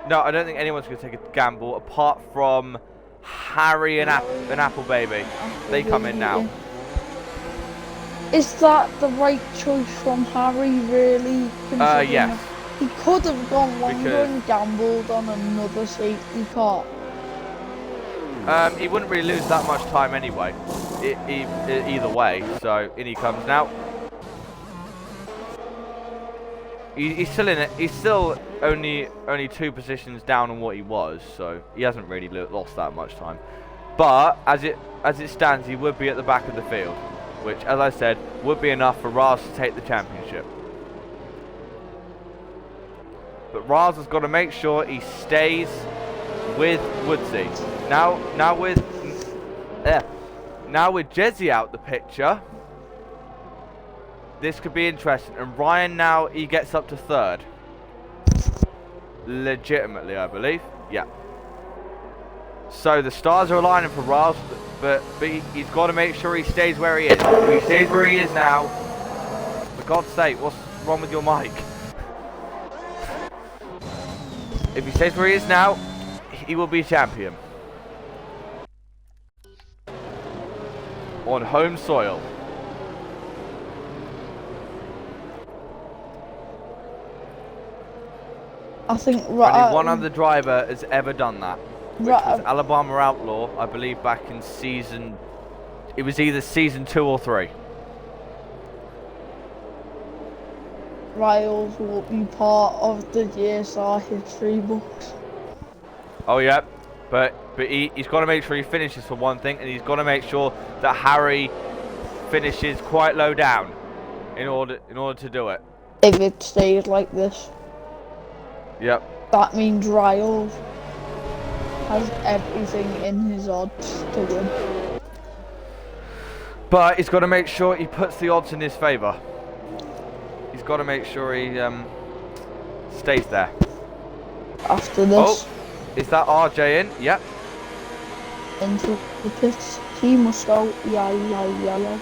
No, I don't think anyone's going to take a gamble apart from Harry and Apple Baby. They come in now. Is that the right choice from Harry, really? Yes. He could have gone longer and gambled on another safety car. He wouldn't really lose that much time anyway, either way. So in he comes now. He's still in it. He's still only 2 positions down on what he was, so he hasn't really lost that much time. But as it stands, he would be at the back of the field, which, as I said, would be enough for Riles to take the championship. But Riles has got to make sure he stays with Woodsy. Now with Jesse out the picture, this could be interesting. And Ryan now, he gets up to 3rd. Legitimately, I believe. Yeah. So the stars are aligning for Riles, but he's got to make sure he stays where he is. If he stays where he is now, for God's sake, what's wrong with your mic? If he stays where he is now, he will be champion. On home soil. I think only one other driver has ever done that, which was Alabama Outlaw, I believe, back in season. It was either season 2 or 3. Riles will be part of the GSR history books. Oh yeah, but he's got to make sure he finishes for one thing, and he's got to make sure that Harry finishes quite low down in order to do it. If it stays like this. Yep. That means Riles has everything in his odds to win. But he's got to make sure he puts the odds in his favour. He's got to make sure he stays there. After this, Oh, is that RJ in? Yep. into the pits, he must go yellow.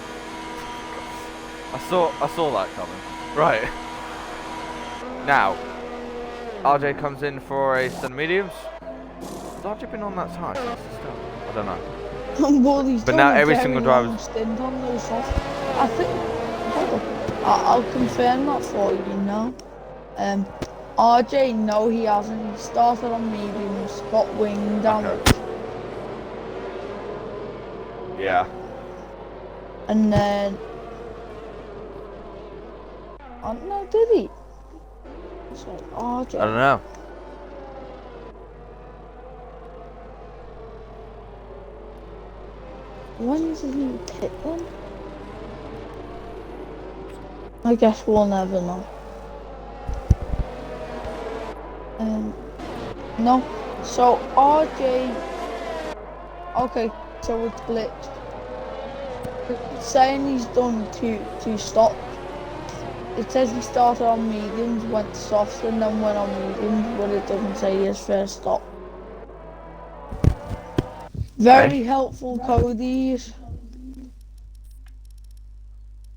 I saw that coming. Right. Now, RJ comes in for a stun mediums. Has RJ been on that side? I don't know. Well, he's But done now a every very single long driver's... stint on those softs. I think. Hold on. I'll confirm that for you now. RJ, no, he hasn't. He started on mediums, got wing damage, Yeah. and then. I don't know, did he? So RJ. I don't know. When did he pit them? I guess we'll never know. No. So RJ. Okay, so it's glitched. It's saying he's done two stops. It says he started on mediums, went soft, and then went on mediums, but it doesn't say his first stop. Very helpful, Cody's.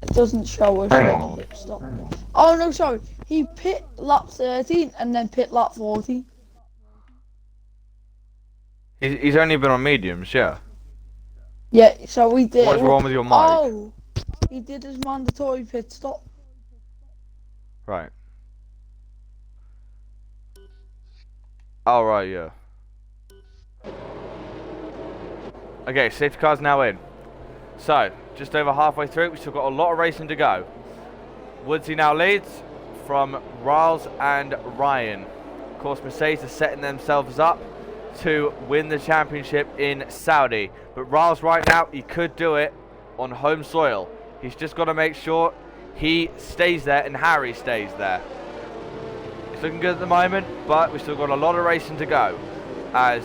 It doesn't show us what pit stop. Oh no, sorry. He pit lap 13 and then pit lap 14. He's only been on mediums, yeah. Yeah, so we did. What's wrong with your mic? Oh, he did his mandatory pit stop. Right. Oh, right, yeah. Okay, safety car's now in. So, just over halfway through, we've still got a lot of racing to go. Woodsy now leads from Riles and Ryan. Of course, Mercedes are setting themselves up to win the championship in Saudi. But Riles right now, he could do it on home soil. He's just got to make sure he stays there and Harry stays there. It's looking good at the moment, but we've still got a lot of racing to go as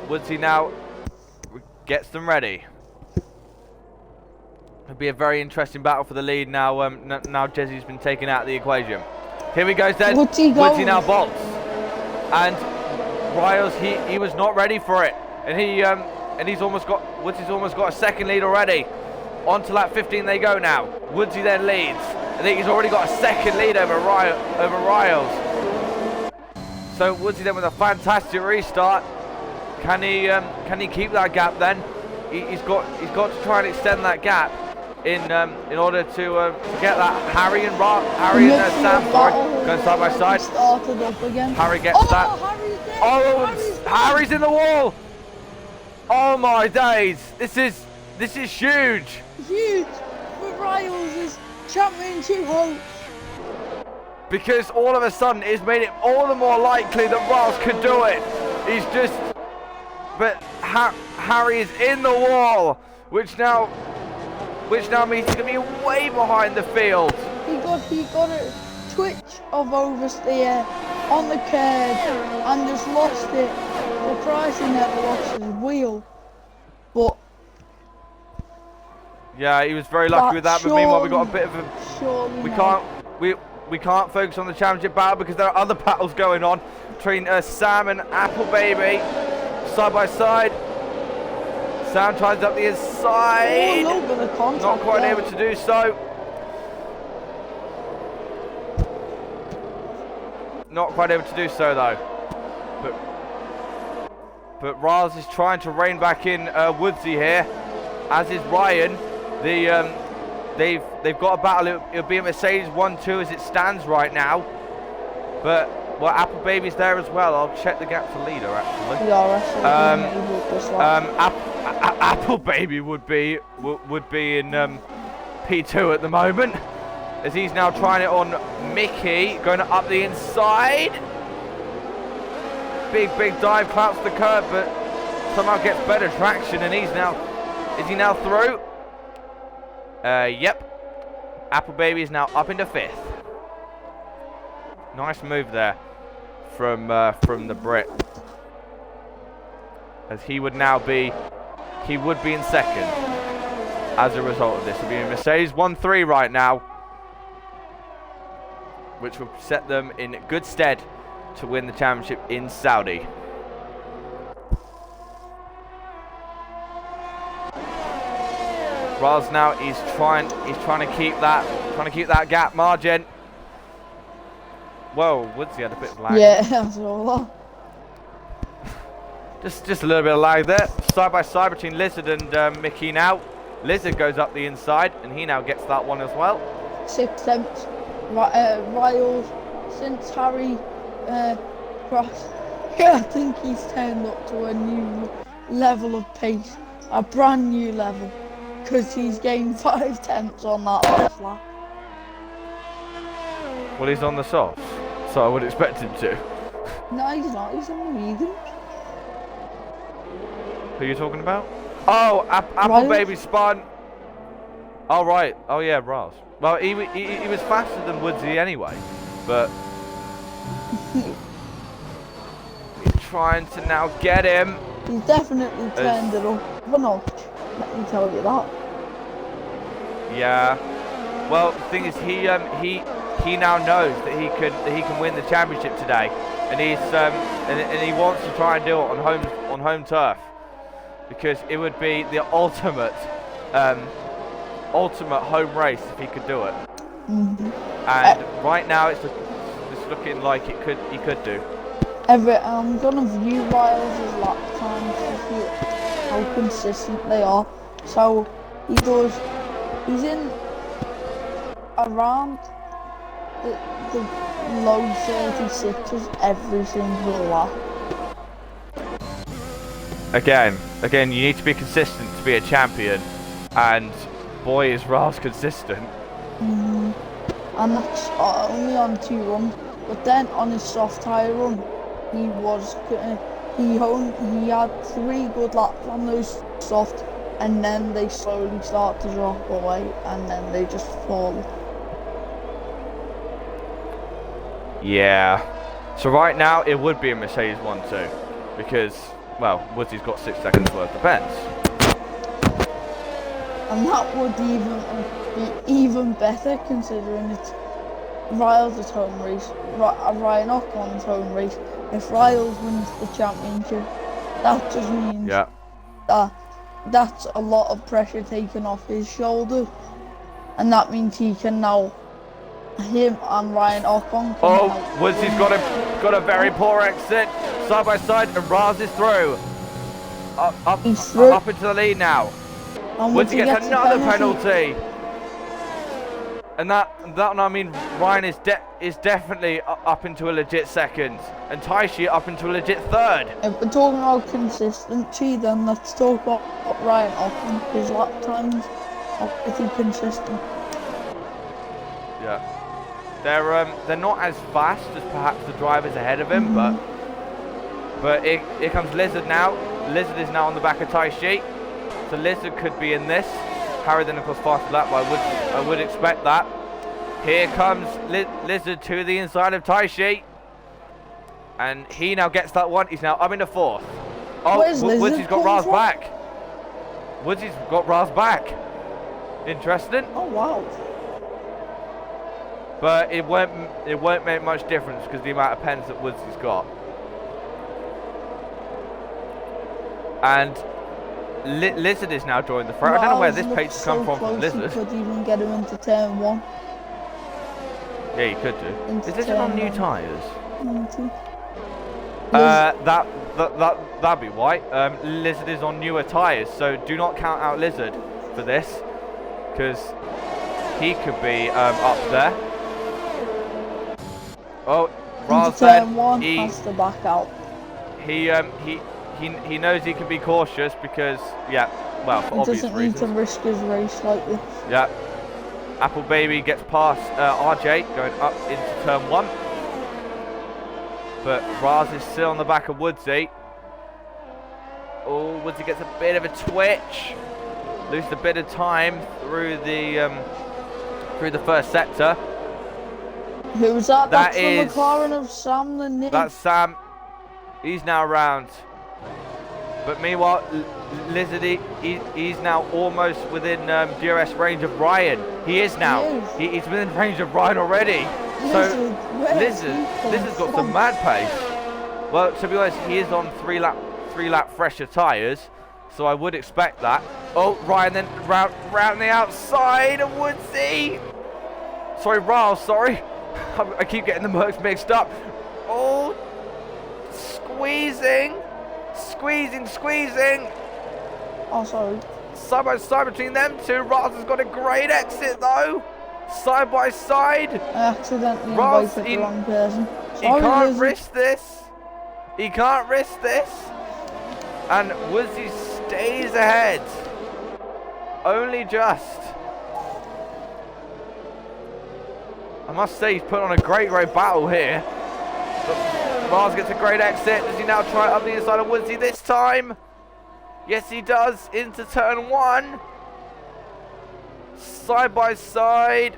Woodsy now gets them ready. It'll be a very interesting battle for the lead now. Now Jesse's been taken out of the equation. Here we go then. Woodsy now bolts, and Riles he was not ready for it, and Woodsy almost got a second lead already. On to lap 15 they go now. Woodsy then leads. I think he's already got a second lead over Riles. So Woodsy then with a fantastic restart. Can he keep that gap then? He's got to try and extend that gap in order to get that. Harry and Sam going side by side. Started up again. Harry gets that. Harry's in the wall. Oh my days! This is huge. Huge for Riles' championship hopes. Because all of a sudden it's made it all the more likely that Riles could do it. But Harry is in the wall, which now means he's going to be way behind the field. He got a twitch of oversteer on the curb and just lost it. Surprised he never lost his wheel, but yeah, he was very lucky with that. But meanwhile, we got a bit of a we can't focus on the championship battle because there are other battles going on between Sam and Apple Baby. Side by side. Sam tries up the inside. Not quite able to do so. Not quite able to do so though. But Riles is trying to rein back in Woodsy here, as is Ryan. They've got a battle. It'll be a Mercedes 1-2 as it stands right now. But well, Apple Baby's there as well. I'll check the gap to leader actually. Apple Baby would be in P2 at the moment, as he's now trying it on Mickey, going up the inside. Big dive, clouts the curb, but somehow gets better traction, and is he now through? Yep. Apple Baby is now up into 5th. Nice move there from the Brit, as he would be in 2nd as a result of this. It'll be a Mercedes 1-3 right now. which will set them in good stead to win the championship in Saudi. Raz now he's trying to keep that gap margin. Whoa, Woodsy had a bit of lag. Yeah, I saw that. Just a little bit of lag there. Side by side between Lizard and Mickey now. Lizard goes up the inside and he now gets that one as well. 6 attempts. Riles, since Harry crossed, I think he's turned up to a new level of pace, a brand new level, because he's gained 5 tenths on that last lap. Well, he's on the softs, so I would expect him to. No, he's not. He's on the medium. Who are you talking about? Oh, Apple Riles? Baby spun. Oh, right. Oh, yeah, Raz. Well, he was faster than Woodsy anyway, but he's trying to now get him. He's definitely turned it up a notch. Let me tell you that. Yeah. Well, the thing is, he now knows that he can win the championship today, and he's and he wants to try and do it on home turf, because it would be the ultimate home race if he could do it. And right now it's looking like he could do. I'm gonna view Riles' lap times to see how consistent they are. So he's in around the low 36s every single lap. Again, you need to be consistent to be a champion, and boy is Raz consistent. And that's only on 2 runs, but then on his soft tyre run, he had 3 good laps on those soft, and then they slowly start to drop away, and then they just fall. Yeah. So right now it would be a Mercedes 1-2, because, well, Woodsy's got 6 seconds worth of bends. And that would be even better, considering it's Riles' home race, Ryan Ocon's home race. If Riles wins the championship, that just means that that's a lot of pressure taken off his shoulders, and that means he can now, him and Ryan Ocon. Oh, Woodsy's got a very poor exit, side by side, and Raz is through. Up into the lead now. And Woodsy gets another penalty. And that I mean, Ryan is definitely up into a legit second, and Taishi up into a legit third. If we're talking about consistency, then let's talk about Ryan Ocon. His lap times are pretty consistent. Yeah, they're not as fast as perhaps the drivers ahead of him, but here comes Lizard now. Lizard is now on the back of Taishi, so Lizard could be in this. Harry then of course faster lap, but I would expect that. Here comes Lizard to the inside of Taishi, and he now gets that one. He's now up into 4th. Oh, Woodsy's got Raz back. Woodsy's got Raz back. Interesting. Oh wow. But it won't make much difference because the amount of pens that Woodsy's got. And Lizard is now joining the front. I don't know where this pace has come from Lizard. He could even get him into turn 1. Yeah, you could do. Is this on new tyres? That'd be white. Lizard is on newer tyres, so do not count out Lizard for this, because he could be up there. Oh, Raz turn 1 has to back out. He knows he can be cautious because, yeah, well, for obvious reasons. He doesn't need to risk his race like this. Yeah. Apple Baby gets past RJ, going up into turn 1. But Raz is still on the back of Woodsy. Oh, Woodsy gets a bit of a twitch. Loses a bit of time through the first sector. Who's that? That's the McLaren of Sam the Nick. That's Sam. He's now around. But meanwhile, Lizard, he's now almost within DRS range of Ryan. He is now. He's within range of Ryan already. Lizard's got some mad pace. Well, to be honest, he is on three lap fresher tyres, so I would expect that. Oh, Ryan then round the outside of Woodsy. Sorry, Riles, sorry. I keep getting the Mercs mixed up. Oh, squeezing. Oh, sorry. Side by side between them two. Riles has got a great exit though. Side by side. I accidentally invited the wrong person. He can't risk this. And Woodsy stays ahead. Only just. I must say he's put on a great battle here. But Riles gets a great exit. Does he now try it up the inside of Woodsy this time? Yes, he does. Into turn 1. Side by side.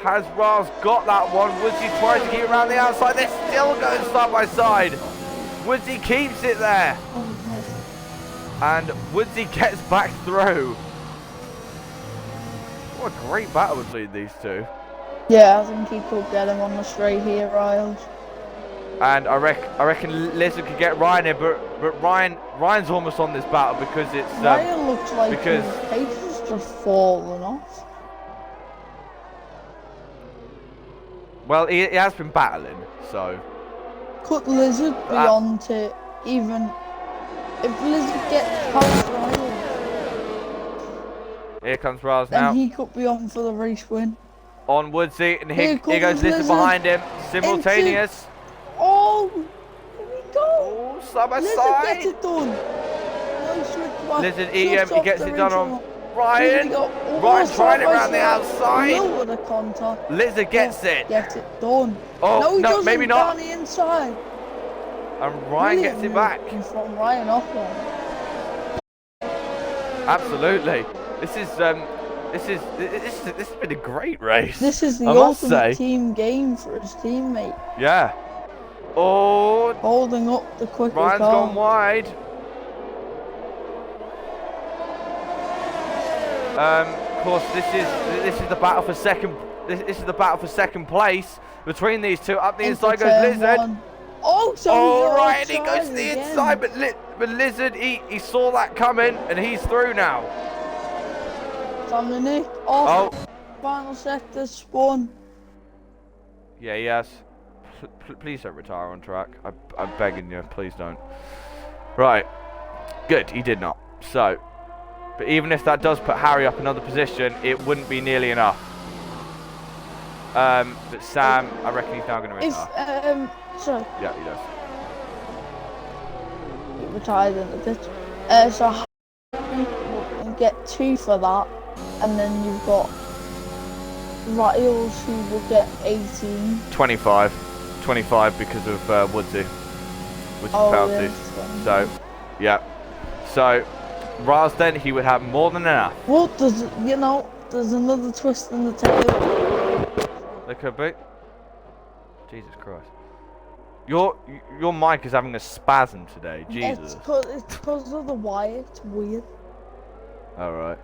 Has Riles got that one? Woodsy tries to keep it around the outside. They're still going side by side. Woodsy keeps it there. And Woodsy gets back through. What a great battle between these two. Yeah, I think he could get him on the straight here, Riles. And I reckon Lizard could get Ryan here, but Ryan's almost on this battle because it's Ryan looks like his pace is just falling off. Well, he has been battling, so. Could Lizard be on to even if Lizard gets past Riles? Here comes Riles then now. He could be on for the race win. On Woodsy, and here goes Lizard behind him. Simultaneous. Oh, here we go. Oh, side by Lizard side. gets it done. Nice Lizard, he gets it done on Ryan. Ryan tried it around the outside. The contact. Lizard gets it. Gets it done. Oh, no, maybe not. Down the inside. And Ryan gets it back. From Ryan off there. Absolutely. This has been a great race. This is the ultimate team game for his teammate. Yeah. Oh. Holding up the quicker Ryan's car. gone wide. Of course, this is the battle for second. This is the battle for second place between these two. Up the inside goes Lizard. One. Oh, so Ryan, he goes to the inside, but Lizard, he saw that coming, and he's through now. Dominic off. Final sector spun. Yeah, he has. Please don't retire on track. I'm begging you, please don't. Right. Good, he did not. So, but even if that does put Harry up another position, it wouldn't be nearly enough. But Sam, I reckon he's now going to retire. Sorry. Yeah, he does. He retired in the pitch. So you get 2 for that, and then you've got Riles who will get 18. 25 because of Woodsy, which is penalty. Yes, so, yeah. So, Riles then, he would have more than enough. Well, there's another twist in the tail. There could be. Jesus Christ. Your mic is having a spasm today. Jesus. It's because of the wire. It's weird. Alright.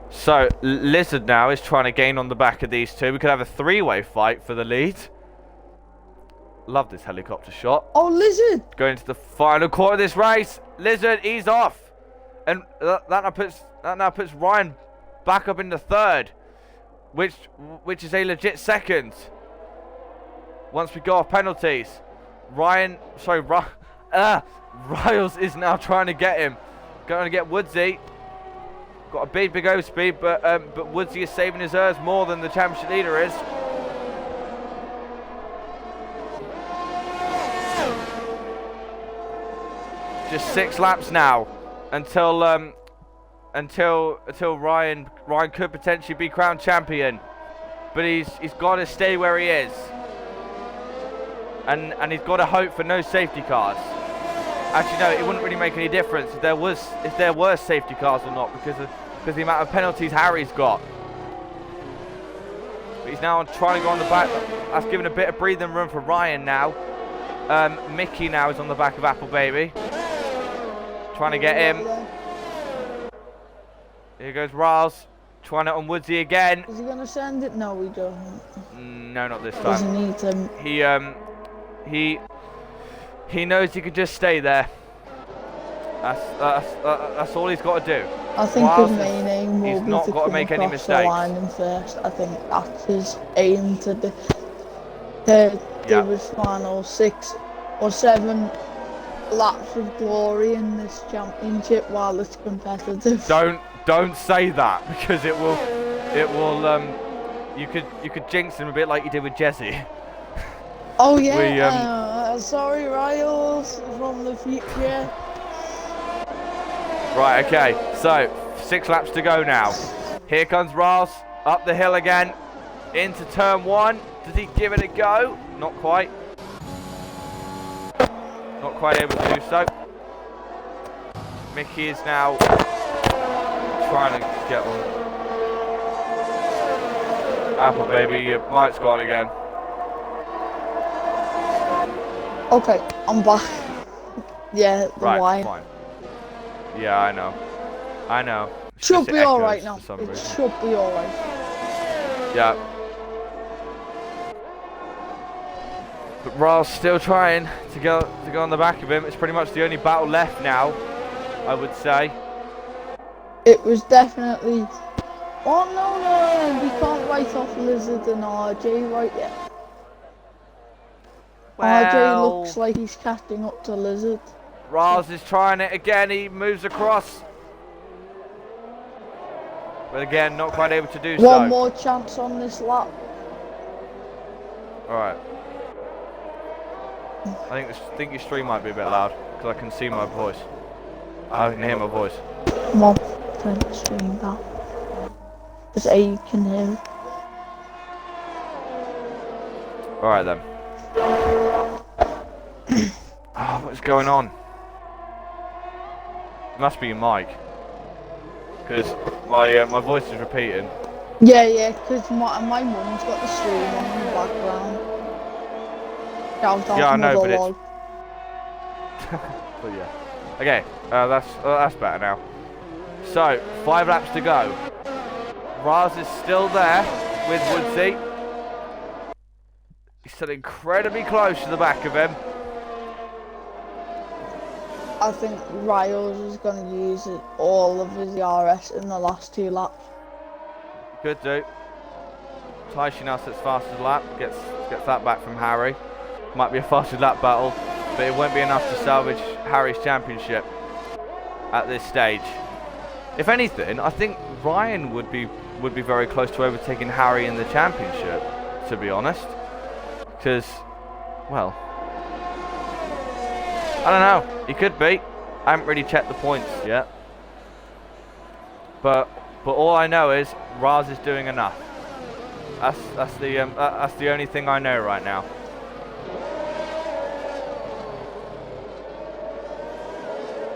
So, Lizard now is trying to gain on the back of these two. We could have a 3-way fight for the lead. Love this helicopter shot. Oh, Lizard! Going to the final quarter of this race. Lizard, he's off. And that now puts Ryan back up into third. Which is a legit second. Once we go off penalties. Riles is now trying to get him. Going to get Woodsy. Got a big overspeed, but Woodsy is saving his ears more than the championship leader is. Just 6 laps now until Ryan could potentially be crowned champion, but he's got to stay where he is, and he's got to hope for no safety cars. Actually, no, it wouldn't really make any difference if there were safety cars or not, because the amount of penalties Harry's got. But he's now trying to go on the back. That's giving a bit of breathing room for Ryan now. Mickey now is on the back of Apple Baby, trying to get him. Here goes Riles, Trying it on Woodsy again. Is he gonna send it? No, he doesn't. No, not this time. Doesn't need to. He knows he could just stay there. That's all he's got to do. I think his main aim will be not to got to come make any across the mistakes. line in first. I think that's his aim to do his final 6 or 7 laps of glory in this championship while it's competitive. Don't say that, because it will you could jinx him a bit like you did with Jesse. Oh yeah, sorry Riles from the future. Right, okay, so 6 laps to go now. Here comes Riles up the hill again into turn 1. Does he give it a go? Not quite. Not quite able to do so. Mickey is now trying to get on. Apple baby, your mic's gone again. Okay, I'm back. Yeah, the Right, wire. fine. Yeah, I know. It's Should just be it alright echoes now. for some It reason. should be alright. Yeah. But Riles still trying to go on the back of him. It's pretty much the only battle left now, I would say. It was definitely. Oh no, we can't write off Lizard and RJ right yet. RJ looks like he's catching up to Lizard. Riles is trying it again. He moves across. But again, not quite able to do so. One more chance on this lap. Alright. I think your stream might be a bit loud, because I can see my voice. I can hear my voice. Come on, turn the stream down. Just so you can hear it. Alright then. Oh, what's going on? It must be your mic. Because my voice is repeating. Yeah, because my mum's got the stream on in the background. Yeah, I know, but it's... but yeah. Okay, that's better now. So, 5 laps to go. Riles is still there with Woodsy. He's still incredibly close to the back of him. I think Riles is going to use all of his ERS in the last 2 laps. Could do. Taishi now sits fastest lap, gets that back from Harry. Might be a fastest lap battle, but it won't be enough to salvage Harry's championship at this stage. If anything, I think Ryan would be very close to overtaking Harry in the championship, to be honest. Because, well, I don't know. He could be. I haven't really checked the points yet. But all I know is Riles is doing enough. That's the only thing I know right now.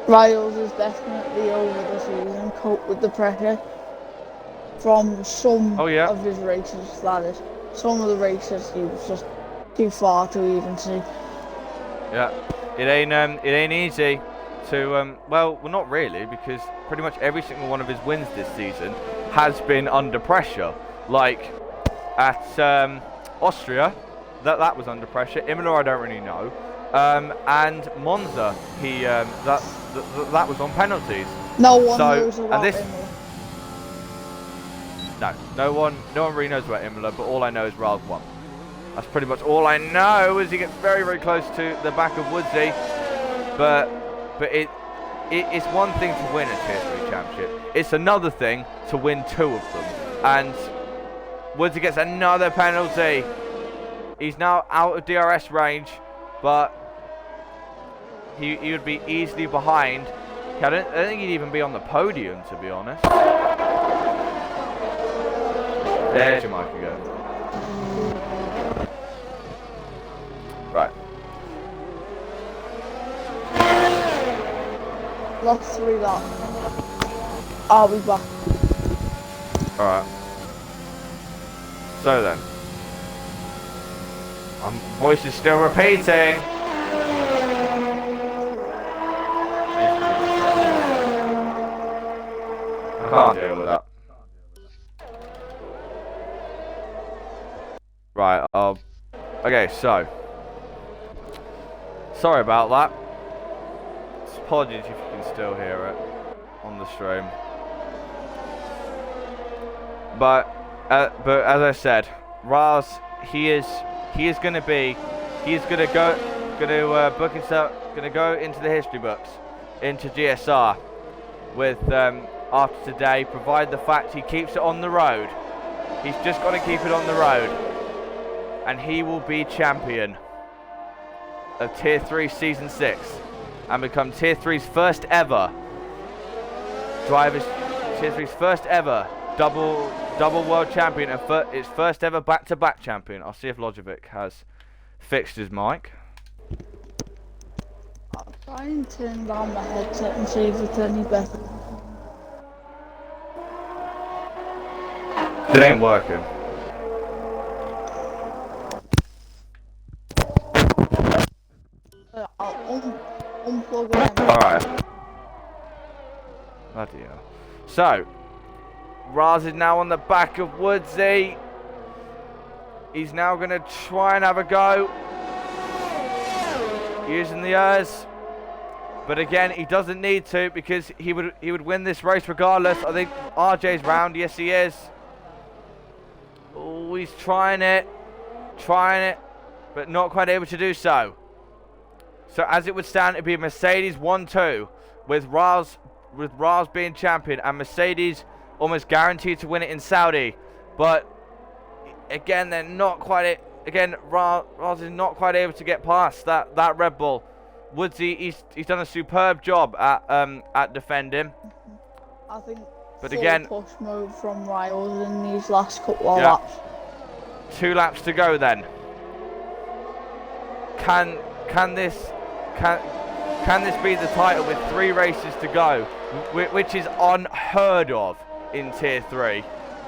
Riles is definitely over the season, cope with the pressure from some of his races, that is. Some of the races he was just too far to even see. Yeah, it ain't easy to, well, not really, because pretty much every single one of his wins this season has been under pressure. Like at Austria, that was under pressure. Imola, I don't really know. And Monza, that was on penalties. No one knows about this, Imola. No one really knows about Imola, but all I know is Riles won. That's pretty much all I know, as he gets very, very close to the back of Woodsy. But it's one thing to win a Tier 3 championship. It's another thing to win 2 of them. And Woodsy gets another penalty. He's now out of DRS range, but he would be easily behind. I don't think he'd even be on the podium, to be honest. There's your mic again. Right. Last 3 laps. I'll be back. Alright. So then. My voice is still repeating. I can't deal with that. Right, okay, so. Sorry about that. Apologies if you can still hear it on the stream. But as I said, Raz, he is going to book himself, going to go into the history books, into GSR, with after today, provide the fact he keeps it on the road. He's just got to keep it on the road, and he will be champion of Tier 3 Season 6, and become Tier 3's first ever Tier 3's first ever double world champion, and its first ever back-to-back champion. I'll see if Lojovic has fixed his mic. I'll try and turn down my headset and see if it's any better. It ain't working. I'll unplug it. Alright. Bloody hell. So, Raz is now on the back of Woodsy. He's now going to try and have a go. Using the airs. But again, he doesn't need to, because he would win this race regardless. I think RJ's round. Yes, he is. Oh, he's trying it, but not quite able to do so. So as it would stand, it'd be Mercedes 1-2 with Raz being champion, and Mercedes almost guaranteed to win it in Saudi. But again, they're not quite. Again, Raz is not quite able to get past that Red Bull. Woodsy, he's done a superb job at defending. I think. But full again, push mode from Riles in these last couple of laps. 2 laps to go then. Can this be the title with 3 races to go, which is unheard of in Tier 3?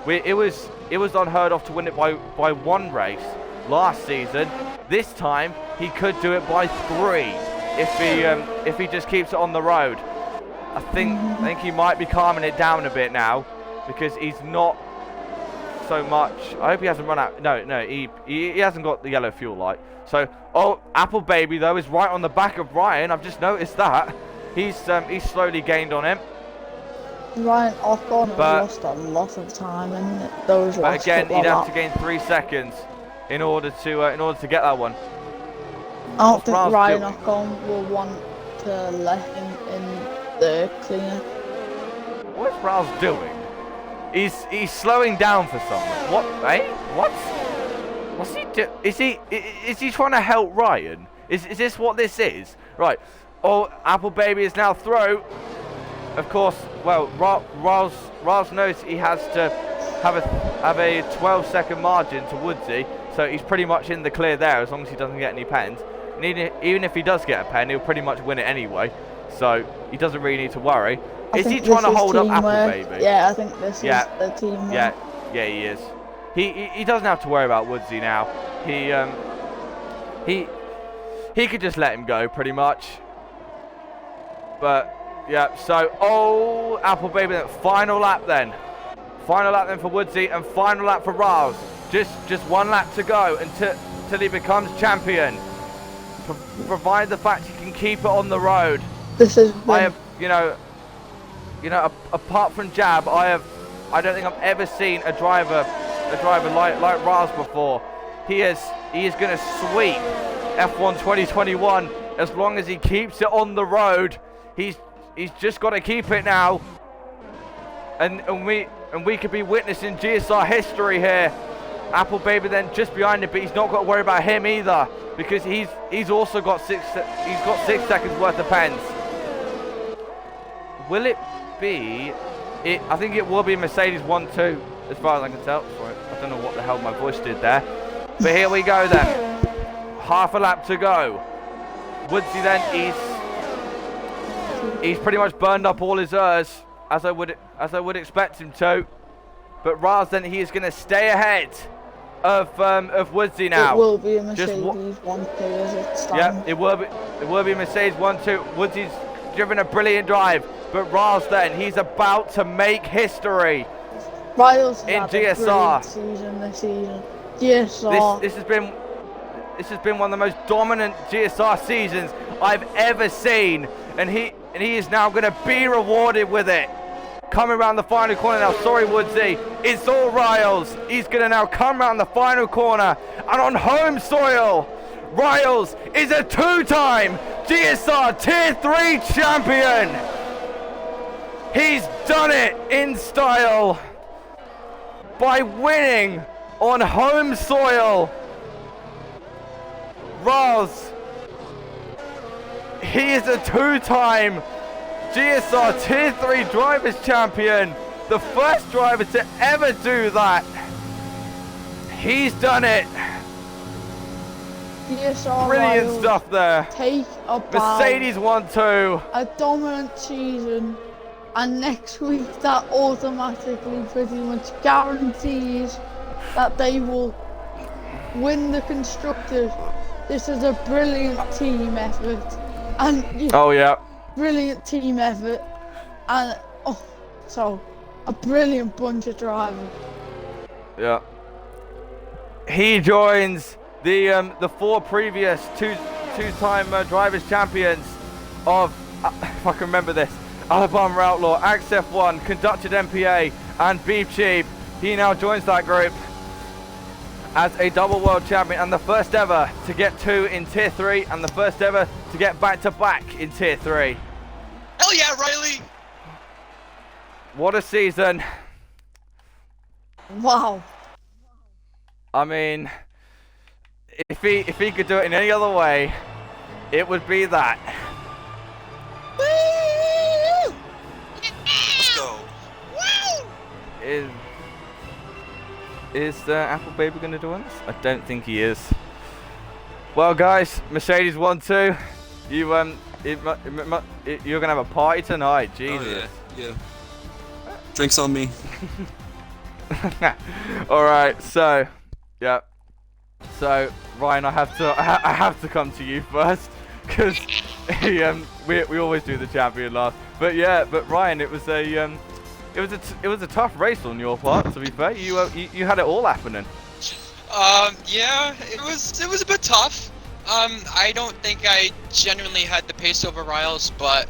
It was unheard of to win it by 1 race last season. This time he could do it by 3 if he just keeps it on the road. I think he might be calming it down a bit now, because he's not so much. I hope he hasn't run out. No, he hasn't got the yellow fuel light. So, Apple Baby though is right on the back of Ryan. I've just noticed that. He's slowly gained on him. Ryan Ocon lost a lot of time in those last. But again, he'd have to gain 3 seconds in order to get that one. I don't think Ryan Ocon will want to let him in the cleaner. What's Raz doing? He's slowing down for someone. What? Eh? What's he do? Is he trying to help Ryan? Is this what this is? Right. Oh, Apple Baby is now through. Of course. Well, Raz knows he has to have a 12-second margin to Woodsy, so he's pretty much in the clear there as long as he doesn't get any pens. And even if he does get a pen, he'll pretty much win it anyway. So he doesn't really need to worry. Is he trying to hold up Apple Baby? Yeah, I think this is the teamwork. Yeah, he is. He doesn't have to worry about Woodsy now. He could just let him go pretty much. But yeah, so Apple Baby, final lap then. Final lap then for Woodsy, and final lap for Raz. Just 1 lap to go until he becomes champion. Provide the fact he can keep it on the road. This is. I have, apart from Jab, I don't think I've ever seen a driver like Raz before. He is going to sweep F1 2021 as long as he keeps it on the road. He's just got to keep it now, and we could be witnessing GSR history here. Apple Baby then just behind him, but he's not got to worry about him either, because he's also got 6 seconds worth of pens. Will it be? I think it will be Mercedes 1-2, as far as I can tell. Sorry, I don't know what the hell my voice did there. But here we go then. Half a lap to go. Woodsy then, he's pretty much burned up all his airs, as I would expect him to. But Raz then, he is going to stay ahead of Woodsy now. It will be a Mercedes 1-2 as it stands. Yeah, it will be Mercedes 1-2. Woodsy's driven a brilliant drive, but Raz then, he's about to make history Riles in had GSR. a season this season. GSR. This has been one of the most dominant GSR seasons I've ever seen, and he is now going to be rewarded with it. Coming around the final corner now, sorry Woodsy, it's all Riles. He's going to now come around the final corner, and on home soil, Riles is a two-time GSR Tier 3 champion. He's done it in style by winning on home soil. Riles, he is a two-time GSR Tier 3 Drivers Champion. The first driver to ever do that. He's done it. GSR Brilliant Riles stuff there. take a bow. Mercedes 1-2. A dominant season, and next week that automatically pretty much guarantees that they will win the constructors. This is a brilliant team effort, and Oh yeah. brilliant team effort, and so a brilliant bunch of drivers. Yeah. He joins the four previous two-time drivers champions of, if I can remember this, Alabama Outlaw, Axe F1, Conducted MPA, and Beef Cheap. He now joins that group as a double world champion, and the first ever to get two in Tier 3, and the first ever to get back-to-back in Tier 3. Hell yeah, Riley! What a season. Wow. I mean, if he could do it in any other way, it would be that. Woo! Let's go. Woo! Is Apple Baby going to join us? I don't think he is. Well, guys, Mercedes 1-2. You're gonna have a party tonight. Jesus. Oh, yeah. Drinks on me. All right. So, yeah. So, Ryan, I have to come to you first because we always do the champion last. But yeah, Ryan, it was a tough race on your part. To be fair, you had it all happening. Yeah, it was a bit tough. I don't think I genuinely had the pace over Riles, but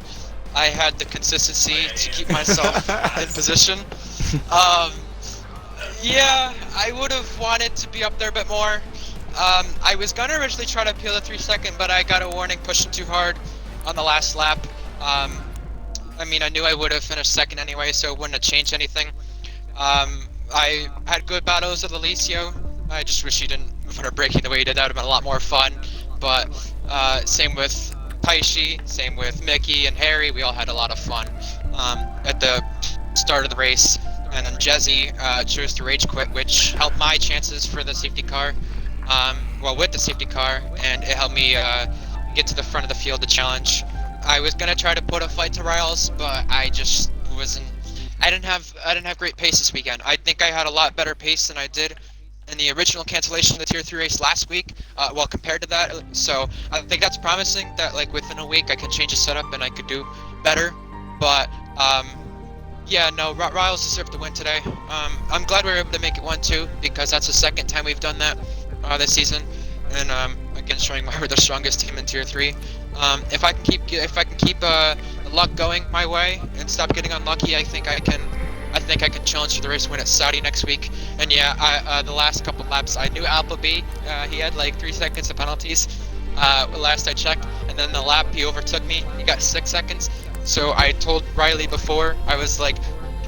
I had the consistency to keep myself in position. Yeah, I would have wanted to be up there a bit more. I was gonna originally try to appeal the 3-second, but I got a warning pushing too hard on the last lap. I mean, I knew I would have finished second anyway, so it wouldn't have changed anything. I had good battles with Alicio. I just wish he didn't put her braking the way he did. That would have been a lot more fun. But same with Paishi, same with Mickey and Harry. We all had a lot of fun at the start of the race. And then Jezzy chose to rage quit, which helped my chances for the safety car. Well, with the safety car, and it helped me get to the front of the field to challenge. I was gonna try to put a fight to Riles, but I just wasn't. I didn't have great pace this weekend. I think I had a lot better pace than I did in the original cancellation of the Tier 3 race last week. Well, compared to that, so I think that's promising. That like within a week I could change the setup and I could do better. But yeah, no, Riles deserved the win today. I'm glad we were able to make it 1-2 because that's the second time we've done that this season, and again showing we're the strongest team in Tier 3. If I can keep the luck going my way and stop getting unlucky, I think I can challenge for the race win at Saudi next week. And yeah, the last couple laps I knew Appleby, he had like 3 seconds of penalties last I checked, and then the lap he overtook me, he got 6 seconds. So I told Riley before, I was like,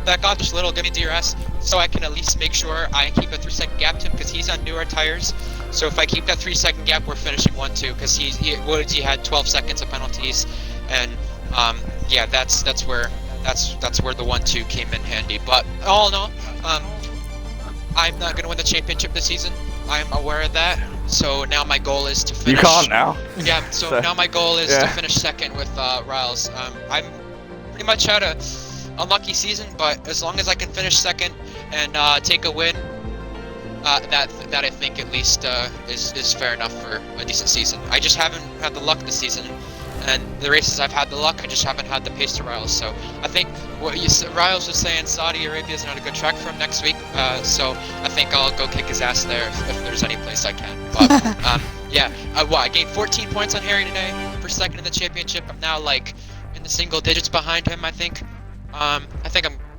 back off just a little, give me DRS, so I can at least make sure I keep a 3-second gap to him because he's on newer tires. So if I keep that 3-second gap, we're finishing 1-2 because he had 12 seconds of penalties, and yeah, that's where the 1-2 came in handy. But all in all, I'm not gonna win the championship this season. I'm aware of that. So now my goal is to finish. You can't now. Yeah. So now my goal is to finish second with Riles. I'm pretty much had a unlucky season, but as long as I can finish second and take a win, that I think at least is fair enough for a decent season. I just haven't had the luck this season, and the races I've had the luck, I just haven't had the pace to Riles. So I think what Riles was saying, Saudi Arabia is not a good track for him next week. So I think I'll go kick his ass there if there's any place I can. But yeah, I gained 14 points on Harry today for second in the championship. I'm now like in the single digits behind him. I think I'm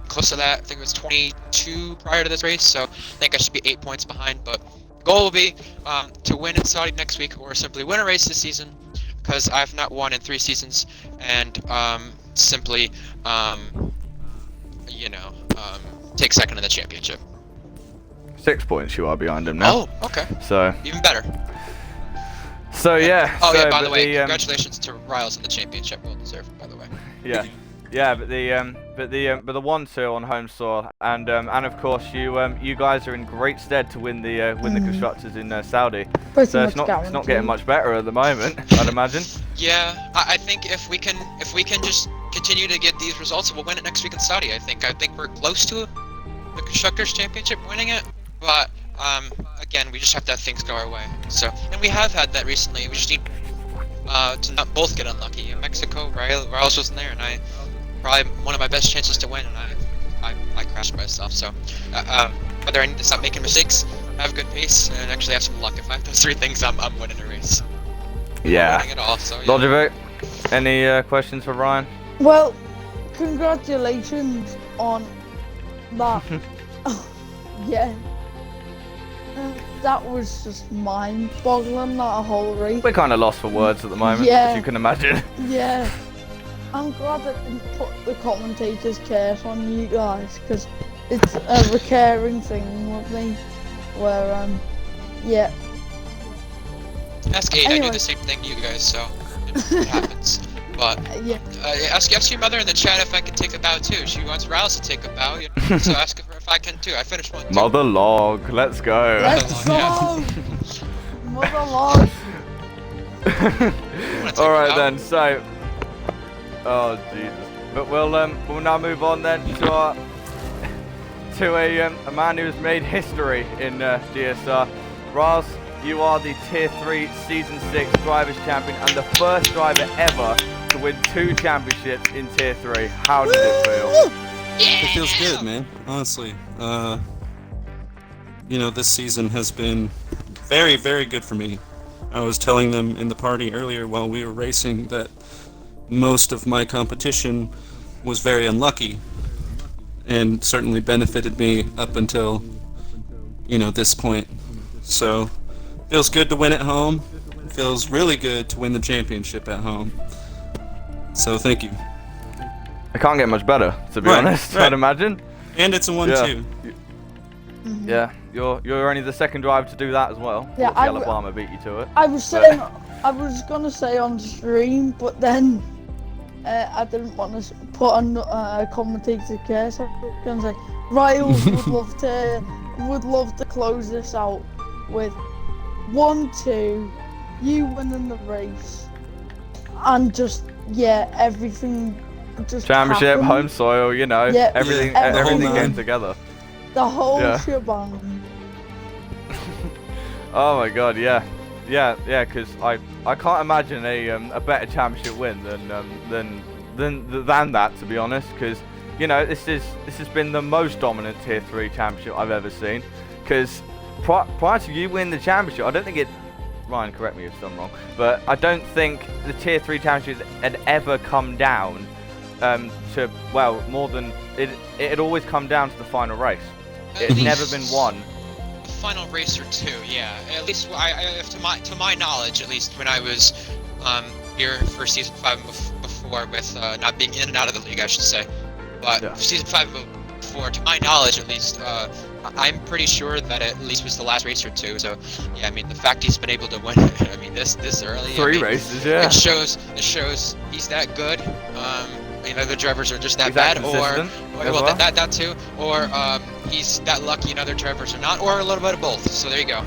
close to that. I think it was 22 prior to this race, so I think I should be 8 points behind. But the goal will be to win in Saudi next week, or simply win a race this season, because I've not won in 3 seasons, and simply, take second in the championship. 6 points you are behind him now. Oh, okay. So even better. So yeah. Oh so, yeah. By the way, the, congratulations to Riles in the championship. Well deserved, by the way. Yeah. Yeah, but the 1-2 on home soil, and of course you guys are in great stead to win the constructors in Saudi. Pretty So much it's not getting much better at the moment, I'd imagine. Yeah, I think if we can just continue to get these results, we'll win it next week in Saudi. I think we're close to the constructors championship winning it, but again, we just have to have things go our way. So, and we have had that recently. We just need to not both get unlucky. In Mexico, Riles wasn't there, and probably one of my best chances to win, and I crashed myself. So whether I need to stop making mistakes, have good pace, and actually have some luck. If I have those 3 things, I'm winning a race. Yeah. I'm winning it all. So yeah. Logic, any questions for Ryan? Well, congratulations on that. Yeah. That was just mind-boggling, that whole race. We're kind of lost for words at the moment, Yeah. as you can imagine. Yeah. I'm glad I didn't put the commentators' curse on you guys, because it's a recurring thing with me, where, yeah. Ask Aid, I Anyway. do the same thing to you guys, so it happens. But Yeah. ask your mother in the chat if I can take a bow too. She wants Riles to take a bow, so ask her if I can too. I finished one too. Mother log, let's go. Let's go! Yeah. Mother lord! Alright then, so... Oh Jesus. But we'll now move on then to a man who has made history in GSR. Raz, you are the Tier 3 Season 6 Drivers Champion and the first driver ever to win 2 championships in Tier 3. How does it feel? It feels good, man. Honestly, this season has been very, very good for me. I was telling them in the party earlier while we were racing that most of my competition was very unlucky, and certainly benefited me up until, this point. So, feels good to win at home. Feels really good to win the championship at home. So, thank you. It can't get much better, to be honest, I'd imagine. And it's a 1-2. Yeah, you're only the second driver to do that as well. Yeah, Of course, Alabama beat you to it. I was gonna say on stream, but then I didn't want to put on a commentator curse. I was gonna say Riles would love to close this out with 1-2, you winning the race, and just everything just Championship, happened. home soil, Yeah, everything everything. came together. The whole Yeah. shebang. Oh my god, yeah, because I can't imagine a better championship win than that, to be honest. Because this has been the most dominant Tier 3 championship I've ever seen. Because prior to you winning the championship, I don't think Ryan, correct me if I'm wrong, but I don't think the Tier 3 championship had ever come down to more than it had always come down to the final race. It had never been won. The final race or 2, yeah. At least to my knowledge, at least when I was here for season 5 before, with not being in and out of the league, I should say. But season 5 before, to my knowledge, at least, I'm pretty sure that it at least was the last race or 2. So yeah, I mean, the fact he's been able to win, I mean, this early. 3 races, yeah. It shows he's that good. Other drivers are just that bad, that too, or he's that lucky and other drivers are not, or a little bit of both. So there you go.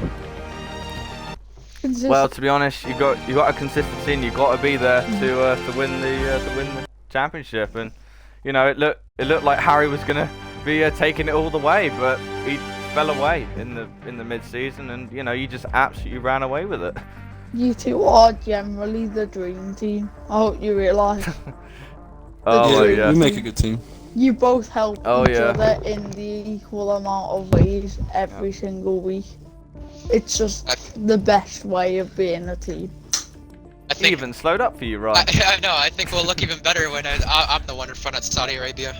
Well, to be honest, you got a consistency, and you got to be there to win the championship. And it looked like Harry was gonna be taking it all the way, but he fell away in the mid-season, and you just absolutely ran away with it. You two are generally the dream team. I hope you realise. Oh yeah, yeah. we make a good team. You both help Oh, each yeah. other in the equal amount of ways every single week. It's just the best way of being a team. I think. Even slowed up for you, Ryan. I know. I think we'll look even better when I'm the one in front of Saudi Arabia.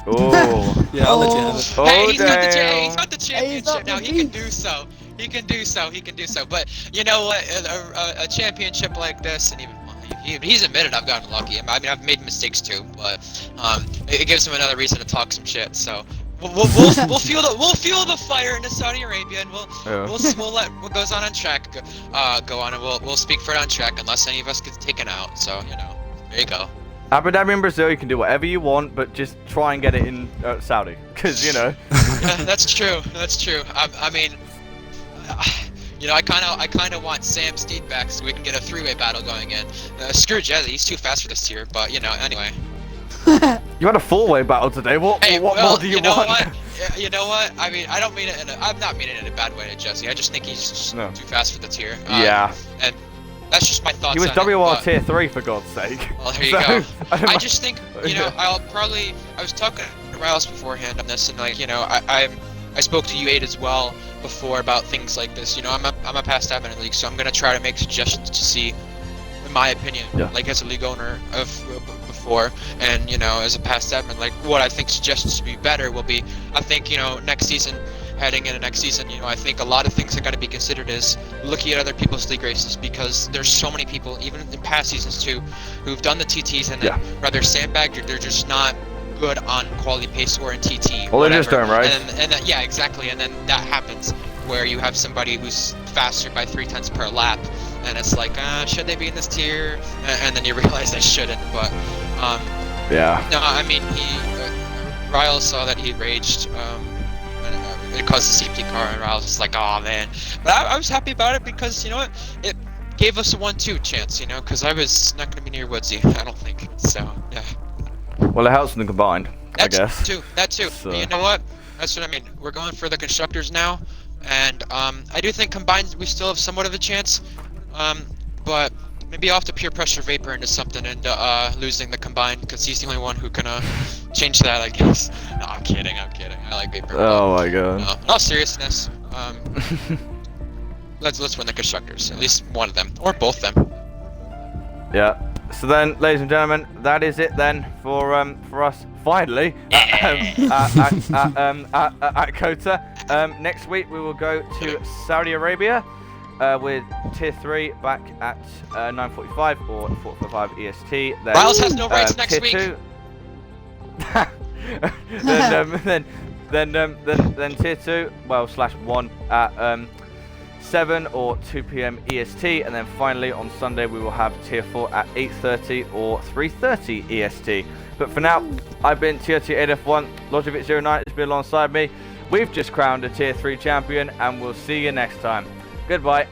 Oh. Yeah, I'll let you have it. Oh, Hey, he's got damn. the championship now. He can do so. He can do so. But you know what? A championship like this, and even he's admitted I've gotten lucky. I mean, I've made mistakes too, but it gives him another reason to talk some shit. So we'll feel the fire into Saudi Arabia, and we'll let what goes on track go on, and we'll speak for it on track unless any of us gets taken out. So there you go. Abu Dhabi and Brazil, you can do whatever you want, but just try and get it in Saudi, because Yeah, that's true. I mean, I kind of want Sam Steed back so we can get a three-way battle going in. Screw Jezzy, he's too fast for this tier. But anyway. you had a four-way battle today. What more do you want? What? You know what? I mean, I don't mean it. I'm not meaning it in a bad way to Jesse. I just think he's just too fast for the tier. Yeah. And that's just my thoughts. He was on WR it, tier 3 for God's sake. Well, there you go. I just think I was talking to Riles beforehand on this, and I spoke to U8 as well before about things like this. I'm a past admin in the league, so I'm gonna try to make suggestions to see, in my opinion, like as a league owner of before, and as a past admin, like what I think suggestions to be better will be. I think next season. Heading into next season, I think a lot of things that got to be considered is looking at other people's league races, because there's so many people, even in past seasons too, who've done the TTs and then rather sandbagged or they're just not good on quality pace or in TT. Well, they just don't, right? And then, yeah, exactly. And then that happens where you have somebody who's faster by 3/10 per lap, and it's like, should they be in this tier? And then you realize they shouldn't. But yeah. No, I mean Ryle saw that he raged. It caused a safety car, and I was just like, oh man. But I was happy about it because, it gave us a 1-2 chance, because I was not going to be near Woodsy, I don't think. So, yeah. Well, it helps them combined, I guess. That too. So. But you know what? That's what I mean. We're going for the constructors now, and I do think combined we still have somewhat of a chance, but maybe I'll have to peer pressure Vapor into something and losing the combined, because he's the only one who can change that, I guess. No, I'm kidding. I like Vapor. Oh my god. No, in all seriousness, let's win the constructors. At least one of them, or both of them. Yeah. So then, ladies and gentlemen, that is it then for us finally at Kota. Next week we will go to Saudi Arabia with tier 3 back at 9:45 or 4:45 EST. Then, Riles has no rights next week. Two. then tier 2, well /1 at 7 or 2 p.m. EST, and then finally on Sunday we will have tier 4 at 8:30 or 3:30 EST. But for now, I've been tier 2 8F1, Logic09 has been alongside me. We've just crowned a tier 3 champion, and we'll see you next time. Goodbye.